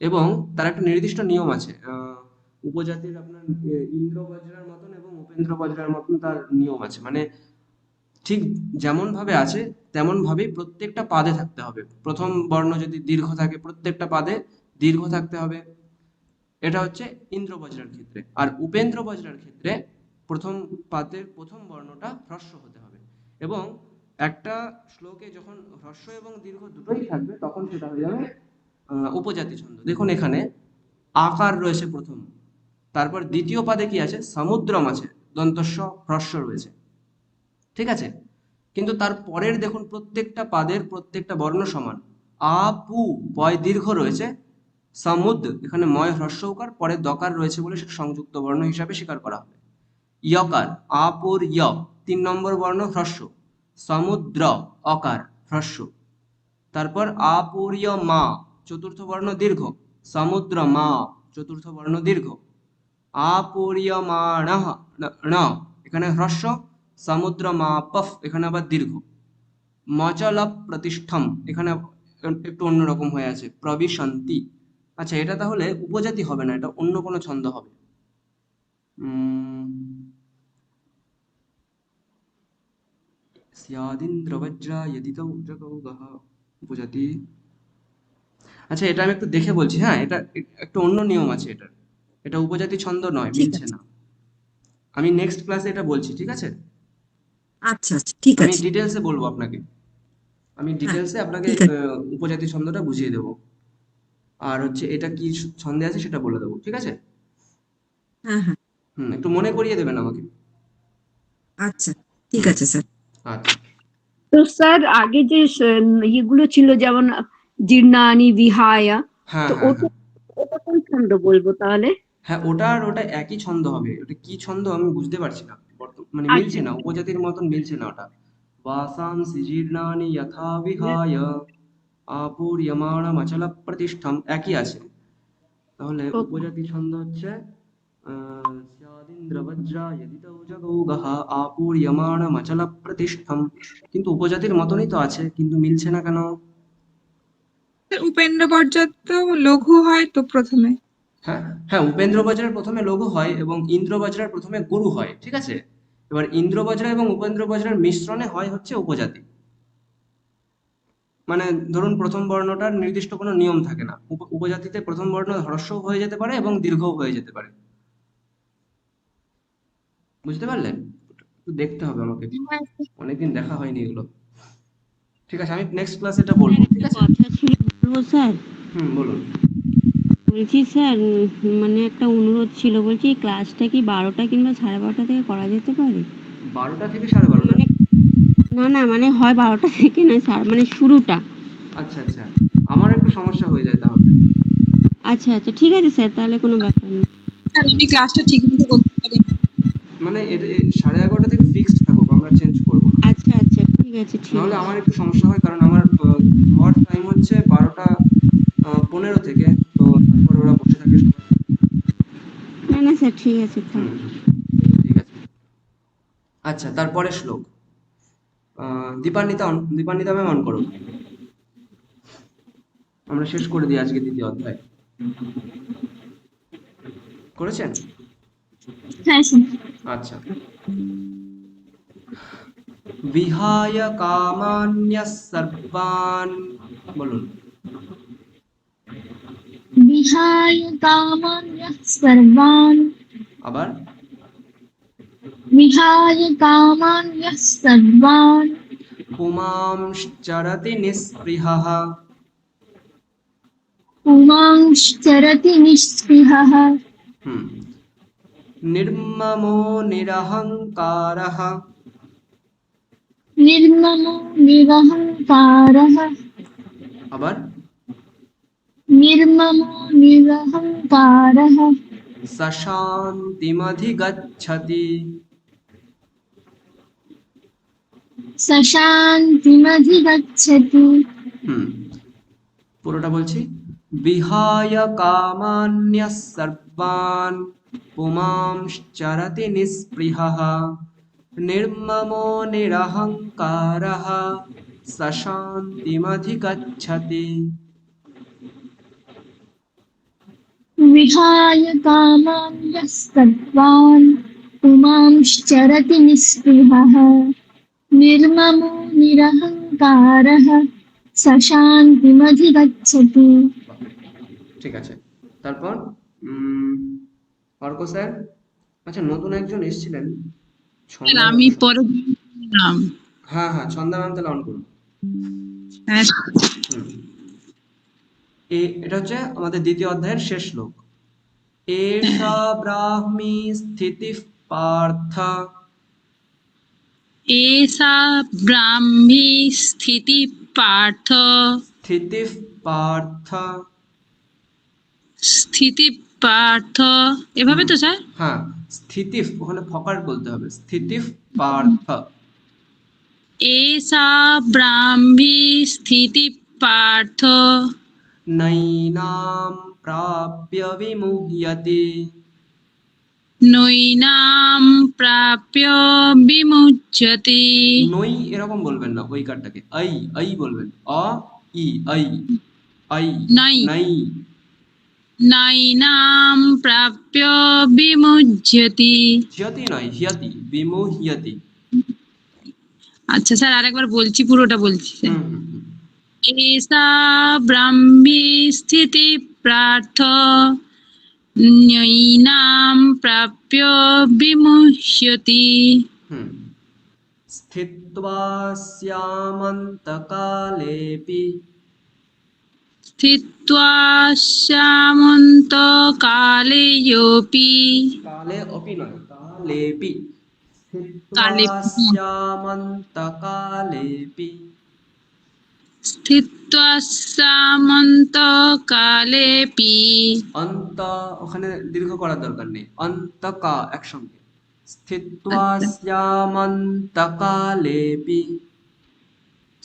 এবং তার একটা নির্দিষ্ট নিয়ম আছে। উপজাতির আপনার ইন্দ্রবজ্রার মতন এবং উপেন্দ্র বজ্রার মতন তার নিয়ম আছে, মানে ঠিক যেমন ভাবে আছে তেমন ভাবেই প্রত্যেকটা পাদে থাকতে হবে। প্রথম বর্ণ যদি দীর্ঘ থাকে, প্রত্যেকটা পাদে দীর্ঘ থাকতে হবে। এটা হচ্ছে ইন্দ্রবজ্রার ক্ষেত্রে। আর উপেন্দ্র বজ্রার ক্ষেত্রে প্রথম পাদের প্রথম বর্ণটা হ্রস্ব হতে হবে, এবং একটা শ্লোকে যখন হ্রস্ব এবং দীর্ঘ দুটোই থাকবে তখন সেটা হয়ে যাবে উপজাতি ছন্দ। দেখুন এখানে আকার রয়েছে প্রথম, তারপর দ্বিতীয় পাদে কি আছে, সমুদ্রম আছে, দন্তস্ব হ্রস্ব রয়েছে, ঠিক আছে? কিন্তু তার পরের দেখুন প্রত্যেকটা পাদের প্রত্যেকটা বর্ণ সমান। আপু পয় দীর্ঘ রয়েছে, সমুদ্র এখানে ময় হ্রস্ব উকার, পরে দকার রয়েছে বলে সেটা সংযুক্ত বর্ণ হিসাবে স্বীকার করা হবে। ইয়কার, আপুর ইয় 3 নম্বর বর্ণ হ্রস্ব, সমুদ্র অকার হ্রস্ব, তারপর আপুরীয় মা চতুর্থ বর্ণ দীর্ঘ, সমুদ্র মা চতুর্থ বর্ণ দীর্ঘ, আপূর্যমাণঃ ন এখানে হ্রস্ব, সমুদ্র মাপঃ এখানে আবার দীর্ঘ, মচল প্রতিষ্ঠম এখানে একটু অন্যরকম হয়ে আছে, প্রবিশন্তি। আচ্ছা, এটা তাহলে উপজাতি হবে না, এটা অন্য কোনো ছন্দ হবে। স্যাদিন্দ্রবজ্রা যদিতৌ জগৌগঃ উপজাতি। আচ্ছা, এটা আমি একটু দেখে বলছি, হ্যাঁ, এটা একটু অন্য নিয়ম আছে এটার, এটা উপজাতি ছন্দ নয়, মিলছে না। আমি নেক্সট ক্লাসে এটা বলছি, ঠিক আছে? আচ্ছা আচ্ছা, ঠিক আমি আছে। ডিটেলসে বলবো আপনাকে, আমি ডিটেলসে আপনাকে ঠিক আছে। উপজাতি ছন্দটা বুঝিয়ে দেবো, আর হচ্ছে এটা কি ছন্দে আছে সেটা বলে দেবো, ঠিক আছে? হ্যাঁ হ্যাঁ, একটু মনে করিয়ে দেবেন আমাকে। আচ্ছা ঠিক আছে স্যার। আচ্ছা, তো স্যার আগে যে ইয়েগুলো ছিল যেমন জীর্ণানি বিহায়া, হ্যাঁ তো হ্যাঁ ওটা হ্যাঁ ওটা কোন ছন্দ বলবো তাহলে? হ্যাঁ, ওটা আর ওটা একই ছন্দ হবে। ওটা কি ছন্দ আমি বুঝতে পারছি না। মানে মিলছে না, উপজাতির মতন মিলছে না ওটা। বাসাংসি জীর্ণানি যথা বিহায় আপুর্যমাণমচল প্রতিষ্ঠম, একই আছে। তাহলে উপজাতি ছন্দ হচ্ছে স্যাদিন্দ্রবজ্রা যদিতৌ জগৌগহ আপুর্যমাণমচল প্রতিষ্ঠম। কিন্তু উপজাতির মতনই তো আছে, কিন্তু মিলছে না কেন? উপেন্দ্র পর্যায় তো লঘু হয় তো প্রথমে। হ্যাঁ হ্যাঁ, উপেন্দ্র বজ্রার প্রথমে লঘু হয় এবং ইন্দ্র বজ্রার প্রথমে গুরু হয়, ঠিক আছে। এবার ইন্দ্র বজ্রা এবং উপেন্দ্র বজ্রার মিশ্রণে হয় হচ্ছে উপজাতি। মানে ধরুন প্রথম বর্ণটার নির্দিষ্ট কোনো নিয়ম থাকে না, উপজাতিতে প্রথম বর্ণ হ্রস্বও হয়ে যেতে পারে এবং দীর্ঘও হয়ে যেতে পারে। বুঝতে পারলেন? একটু দেখতে হবে আমাকে, অনেকদিন দেখা হয়নি এগুলো। ঠিক আছে, আমি নেক্সট ক্লাসে এটা বলবো, ঠিক আছে। কথা ছিল, বলবো স্যার? বলুন। বলছি স্যার, মানে একটা অনুরোধ ছিল, বলছি এই ক্লাসটা কি 12টা কিংবা 12:30 থেকে করা যেতে পারে? 12টা থেকে 12:30? মানে না না, মানে হয় 12টা থেকে নয় স্যার, মানে শুরুটা। আচ্ছা আচ্ছা, আমার একটু সমস্যা হয়ে যায় তাহলে। আচ্ছা আচ্ছা, ঠিক আছে স্যার, তাহলে কোনো ব্যাপার নেই। আমি ক্লাসটা ঠিক মতো করতে পারি না। মানে 11:30 থেকে ফিক্সড থাকুক, আমরা চেঞ্জ করবো না। আচ্ছা আচ্ছা, ঠিক আছে, ঠিক নাহলে আছে। আমার একটু সমস্যা হয়, কারণ আমার হওয়ার টাইম হচ্ছে 12:15 থেকে, তো তারপর ওরা বসে থাকে সবাই। না না স্যার, ঠিক আছে, থাক। ঠিক আছে। আচ্ছা, তারপরে শ্লোক। দীপান্বিতা ম্যাম অন করো। আমরা শেষ করে দিই আজকে দ্বিতীয় অধ্যায়। করেছেন? হ্যাঁ স্যার। আচ্ছা। বিহায় কামান্যঃ সর্বান, বলুন। বিহায় কামান্যঃ সর্বান, আবার বিহায় কামান্যঃ সর্বান, পুমাংশ্চরতি নিঃস্পৃহঃ। পুমাংশ্চরতি নিঃস্পৃহঃ, হুম। নির্মমো নিরহংকারः। নির্মমো নিরহংকারः, আবার নির্মমো নিরহংকারः, সশান্তিমধিগচ্ছতি। সশান্তিমধিগচ্ছতি। হুম, পুরোটা বলছি। বিহায় কামান্যঃ সর্বান পুমাংশ্চরতি নিঃস্পৃহঃ নির্মমো নিরহংকারः সশান্তিমধিগচ্ছতি। विहाय कामान्यः सर्वान् पुमांश्चरति निःस्पृहः निर्ममो निरहङ्कारः सशान्तिमधिगच्छति। ঠিক আছে, তারপর অর্ক স্যার। আচ্ছা, নতুন একজন এসেছিলেন, ছন্দা আমি ম্যাম। পরে নাম। হ্যাঁ হ্যাঁ, ছন্দা ম্যাম তাহলে অন করুন। হ্যাঁ, হুম। এটা হচ্ছে আমাদের দ্বিতীয় অধ্যায়ের শেষ শ্লোক। এষা ব্রাহ্মী স্থিতিঃ পার্থ। এষা ব্রাহ্মী স্থিতি পার্থ। স্থিতিঃ পার্থ। স্থিতি পার্থ, এভাবে তো স্যার? হ্যাঁ, স্থিতিঃ ওখানে ফকার বলতে হবে, স্থিতিঃ পার্থ। এষা ব্রাহ্মী স্থিতি পার্থ নৈনাম প্রাপ্য বিমুহ্যতি। নৈনাম প্রাপ্য বিমুচ্যতি। নই এরকম বলবেন না, ওই কারটাকে আই আই বলবেন, অ ই আই আই। নাই। নাই। নৈনাম প্রাপ্য বিমুচ্যতি। হিয়তি নয়, হিয়তি, বিমুহ্যতি। আচ্ছা স্যার, আরেকবার বলছি, পুরোটা বলছি স্যার। হুম হুম হুম। এষা ব্রাহ্মী স্থিতি পার্থ নৈনাম প্রাপ্য বিমুচ্যতি। হুম। স্থিত্বা স্যামন্তকালেপি। স্থিত্বা স্যামন্তকালেऽপি। কালে অপি নয়, কালেপি। স্থিত্বা কালেপি। স্যামন্তকালেপি। স্থিত্বা স্যামন্তকালেऽপি। অন্ত ওখানে দীর্ঘ করার দরকার নেই, অন্তকা একসঙ্গে। स्थित्वा स्यामन्तकालेऽपि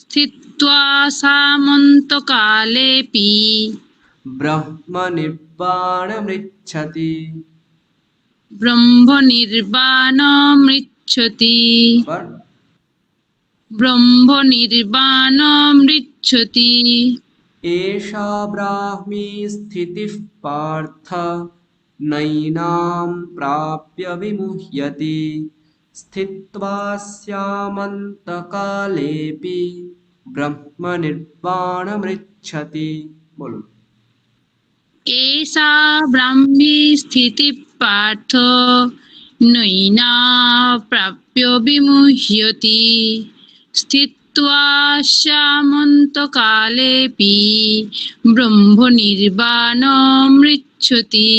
স্থিত্বা সামন্তকালেপি ब्रह्मनिर्वाणमृच्छति। ব্রহ্মনির্বাণমৃচ্ছতি আবার ব্রহ্মনির্বাণমৃচ্ছতি एषा ब्राह्मी स्थितिः पार्थ नैनां प्राप्य विमुह्यति स्थित्वा स्यामन्तकालेऽपि ब्रह्मनिर्वाणमृच्छति। बोलो। एषा ब्राह्मी स्थितिः पार्थ नैना प्राप्य विमुह्यति स्थित्वा सामन्तकालेऽपि ব্রহ্মনির্বাণমৃচ্ছতি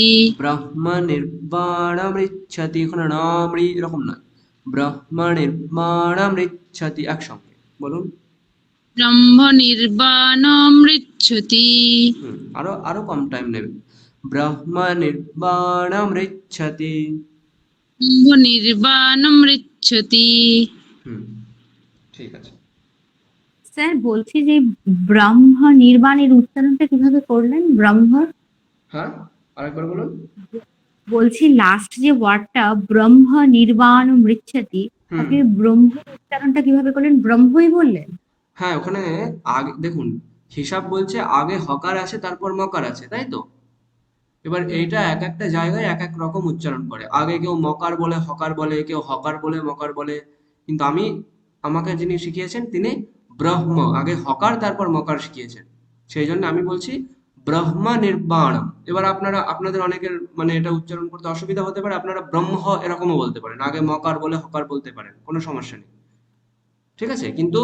ব্রহ্মনির্বাণমৃচ্ছতি, এখানে নামৃ এরকম নয়, ব্রহ্মনির্বাণমৃচ্ছতি একসঙ্গে বলুন। ব্রহ্মনির্বাণমৃচ্ছতি আরো আরো কম টাইম নেবে। ব্রহ্মনির্বাণমৃচ্ছতি। ব্রহ্মনির্বাণমৃচ্ছতি। ঠিক আছে। স্যার বলছি যে ব্রহ্ম নির্বাণের উচ্চারণটা কিভাবে করলেন? ব্রহ্ম, হ্যাঁ আরেকবার বলুন। বলছি লাস্ট যে ওয়ার্ডটা ব্রহ্ম নির্বাণ মৃচ্ছতি, আপনি ব্রহ্ম উচ্চারণটা কিভাবে করলেন? ব্রহ্মই বললেন? হ্যাঁ ওখানে আগে দেখুন, হিসাব বলছে আগে হকার আছে তারপর মকার আছে, তাই তো? এবার এইটা এক একটা জায়গায় এক এক রকম উচ্চারণ করে, আগে কেউ মকার বলে হকার বলে, কেউ হকার বলে মকার বলে, কিন্তু আমাকে যিনি শিখিয়েছেন তিনি ব্রহ্ম আগে হকার তারপর মকার শিখিয়েছেন, সেই জন্য আমি বলছি ব্রহ্ম নির্বাণম। এবার আপনাদের অনেকের মানে এটা উচ্চারণ করতে অসুবিধা হতে পারে, আপনারা ব্রহ্ম এরকমও বলতে পারেন, আগে মকার বলে হকার বলতে পারেন, কোনো সমস্যা নেই, ঠিক আছে? কিন্তু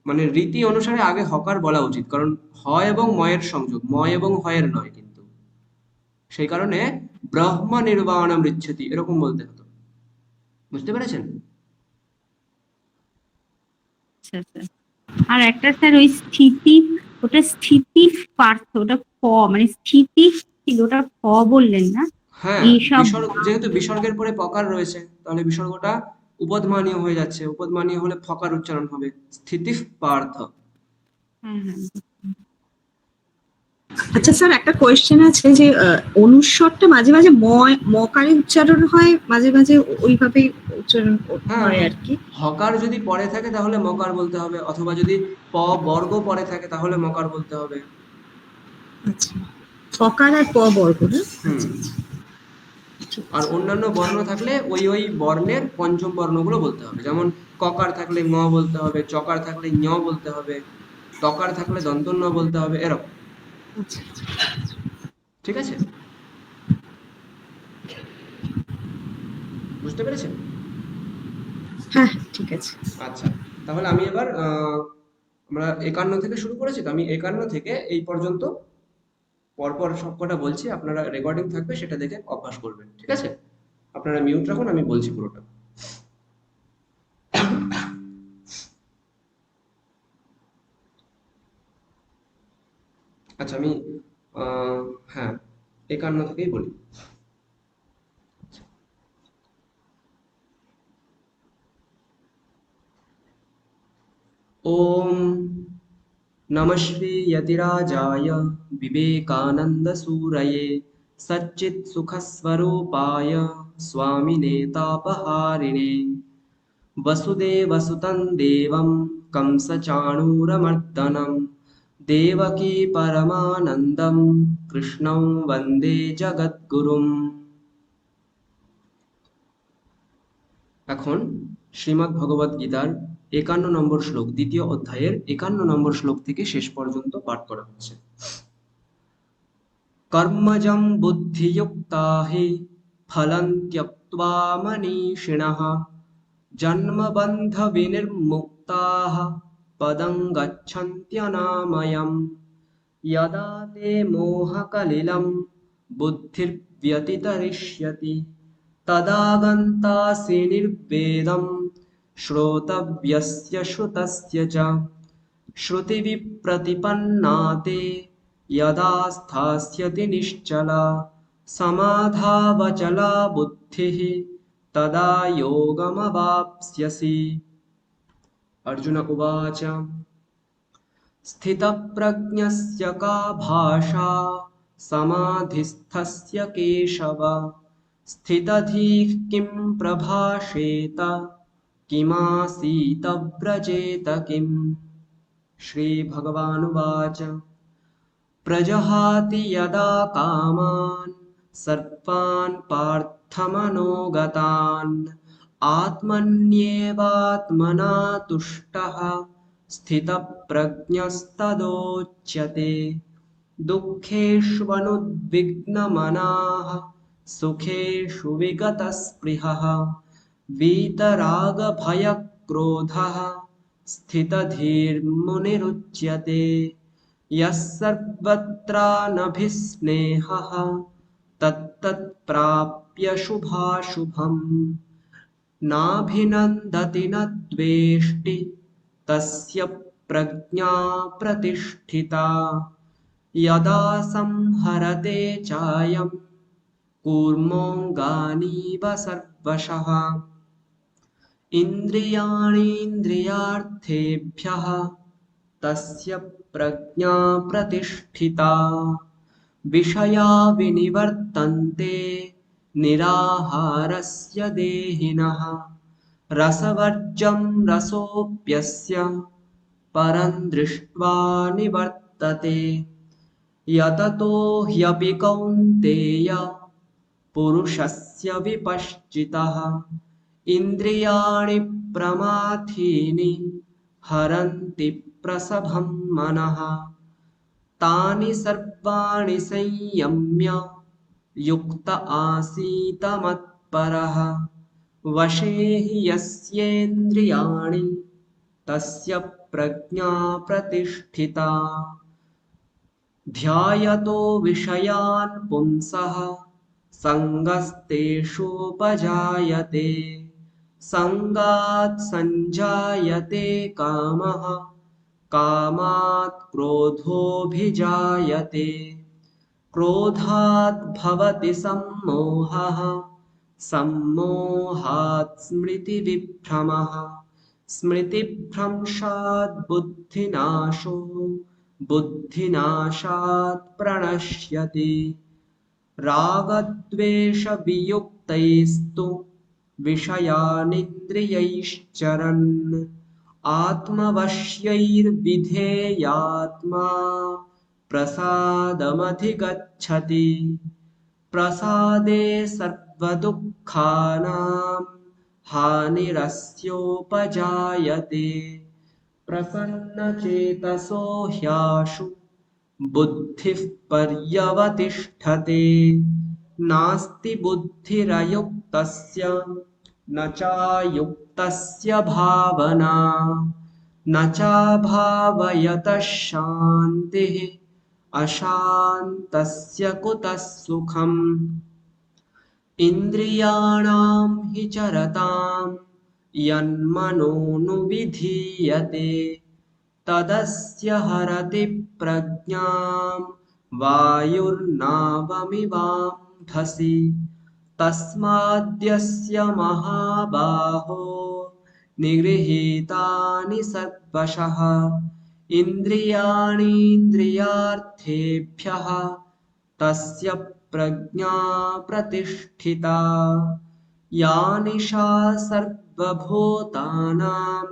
মানে রীতি অনুসারে আগে হকার বলা উচিত, কারণ হ এবং ময়ের সংযোগ, ময় এবং হয়ের নয়, কিন্তু সেই কারণে ব্রহ্ম নির্বাণম ঋচ্ছতি এরকম বলতে হতো। বুঝতে পেরেছেন? আচ্ছা স্যার। আর একটা স্যার ওই স্থিতি, ওটা স্থিতি পার্থ, ওটা ক মানে স্থিতি ছিল, ওটা ক বললেন না? হ্যাঁ এইসব যেহেতু বিসর্গের পরে পকার রয়েছে তাহলে বিসর্গটা উপধ্মানীয় হয়ে যাচ্ছে, উপধ্মানীয় হলে ফকার উচ্চারণ হবে, স্থিতি পার্থ। হ্যাঁ হ্যাঁ। আচ্ছা স্যার, একটা কোয়েশ্চেন আছে যে অনুস্বরটা মাঝে মাঝে মকারে উচ্চারণ হয়, মাঝে মাঝে ওইভাবে উচ্চারণ হয় আর কি। হকার যদি পরে থাকে তাহলে মকার বলতে হবে, অথবা যদি প বর্গ পরে থাকে তাহলে মকার বলতে হবে। আচ্ছা, ফকার আর প বর্গ না? আর অন্যান্য বর্ণ থাকলে ওই বর্ণের পঞ্চম বর্ণগুলো বলতে হবে, যেমন ককার থাকলে ম বলতে হবে, চকার থাকলে ঞ বলতে হবে, তকার থাকলে দন্ত ন বলতে হবে, এরকম। ঠিক আছে, বুঝতে পেরেছেন? হ্যাঁ ঠিক আছে। আচ্ছা, তাহলে আমি এবার আমরা 51 থেকে শুরু করেছি, তো আমি 51 থেকে এই পর্যন্ত পরপর সবকটা বলছি, আপনারা রেকর্ডিং থাকবে সেটা দেখে অভ্যাস করবেন, ঠিক আছে? আপনারা মিউট রাখুন, আমি বলছি পুরোটা। আচ্ছা আমি হ্যাঁ 51 থেকেই বলি। ओम नमः श्री यतिराजाय विवेकानंदसूरये सच्चित्सुखस्वरूपाय स्वामिने तापहारिणे वसुदेवसुतं देवं कंसचाणूरमर्दनं देवकी परमानन्दं कृष्णं वन्दे जगद्गुरुम्। এখন শ্রীমদ্ ভগবদ গীতার 51 নম্বর শ্লোক, দ্বিতীয় অধ্যায়ের 51 নম্বর শ্লোক থেকে শেষ পর্যন্ত পাঠ করা হচ্ছে। কর্মজং বুদ্ধিযুক্তা হি ফলং ত্যক্ত্বা মনীষিণঃ জন্মবন্ধ বিনির্মুক্তাঃ পদং গচ্ছন্ত্যনাময়ম यदा ते मोहकलिलं बुद्धिर्व्यतितरिष्यति तदा गन्तासि निर्वेदं श्रोतव्यस्य श्रुतस्य च श्रुतिविप्रतिपन्ना ते यदा स्थास्यति निश्चला समाधावचला बुद्धिः तदा योगमवाप्स्यसि। अर्जुन उवाच स्थितप्रज्ञस्य का भाषा समाधिस्थस्य केशव स्थितधीः किं प्रभाषेत किमासीत व्रजेत किम्। श्रीभगवानुवाच प्रजहाति यदा कामान् सर्वान् पार्थमनोगतान् आत्मन्येवात्मना तुष्टः स्थितप्रज्ञस्तदोच्यते। दुःखेष्वनुद्विग्नमनाः सुखेषु विगतस्पृहः वीतरागभयक्रोधः स्थितधीर्मुनिरुच्यते। यः सर्वत्रानभिस्नेहः तत्तत्प्राप्य शुभाशुभम् नाभिनन्दति न द्वेष्टि तस्य प्रज्ञा प्रतिष्ठिता। यदा संहरते चायं कूर्मोऽङ्गानीव सर्वशः इन्द्रियाणीन्द्रियार्थेभ्यः तस्य प्रज्ञा प्रतिष्ठिता। विषया विनिवर्तन्ते निराहारस्य देहिनः रसवर्जं रसोऽप्यस्य परं दृष्ट्वा निवर्तते। यततो ह्यपि कौन्तेय पुरुषस्य विपश्चितः इन्द्रियाणि प्रमाथीनि हरन्ति प्रसभं मनः। तानि सर्वाणि संयम्य युक्त आसीत मत्परः वशे हि यस्येन्द्रियाणि तस्य प्रज्ञा प्रतिष्ठिता। ध्यायतो विषयान् पुंसः सङ्गस्तेषोपजायते सङ्गात् सञ्जायते कामः कामात् क्रोधोऽभिजायते क्रोधात् भवति सम्मोहः सम्मोहात् स्मृतिविभ्रमः स्मृतिभ्रंशात् बुद्धिनाशो बुद्धिनाशात् प्रणश्यति। रागद्वेषवियुक्तैस्तु विषयानिन्द्रियैश्चरन् आत्मवश्यैर्विधेयात्मा प्रसादमधिगच्छति। प्रसादे सर्वदुःखानां हानिरस्योपजायते। प्रसन्नचेतसो ह्याशु बुद्धिः पर्यवतिष्ठते। नास्ति बुद्धिरयुक्तस्य न चायुक्तस्य भावना न चाभावयतः शान्तिः अशान्तस्य कुतः सुखम्। इन्द्रियाणां हि चरतां यन्मनोनुविधीयते तदस्य हरति प्रज्ञां वायुर्नावमिवाम्भसि। तस्माद्यस्य महाबाहो निगृहीतानि सर्वशः इन्द्रियाणीन्द्रियार्थेभ्यः तस्य प्रज्ञा प्रतिष्ठिता। या निशा सर्वभूतानां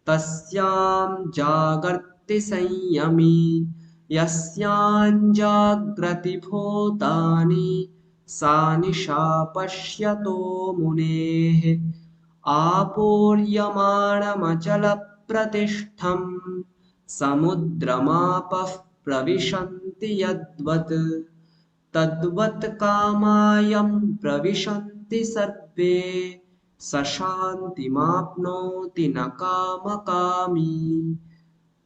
तस्यां जागर्ति संयमी। यस्याञ्जाग्रति भूतानि सा निशा पश्यतो मुनेः। आपूर्यमाणमचलप्रतिष्ठं समुद्रमापः प्रविशन्ति यद्वत् तद्वत् कामायं प्रविशन्ति सर्वे। स शान्तिमाप्नोति न कामकामी।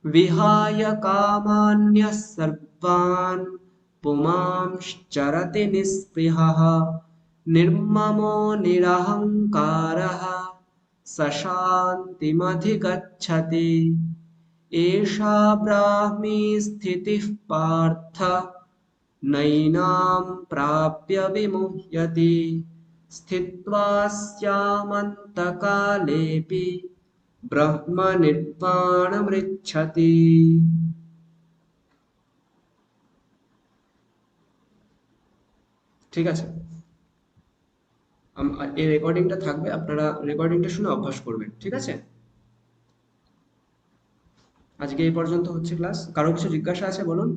विहाय कामान्यः सर्वान् पुमांश्चरति निःस्पृहः निर्ममो निरहङ्कारः स शान्तिमधिगच्छति। एषा ब्राह्मी स्थितिः पार्थ नैनां प्राप्य विमुह्यति। স্থিত্বা স্যামন্তকালেপি ব্রহ্ম নির্বাণমৃচ্ছতি। ঠিক আছে, এই রেকর্ডিংটা থাকবে, আপনারা রেকর্ডিংটা শুনে অভ্যাস করবেন। ঠিক আছে, আজকে এই পর্যন্ত হচ্ছে ক্লাস। কারো কিছু জিজ্ঞাসা আছে বলুন।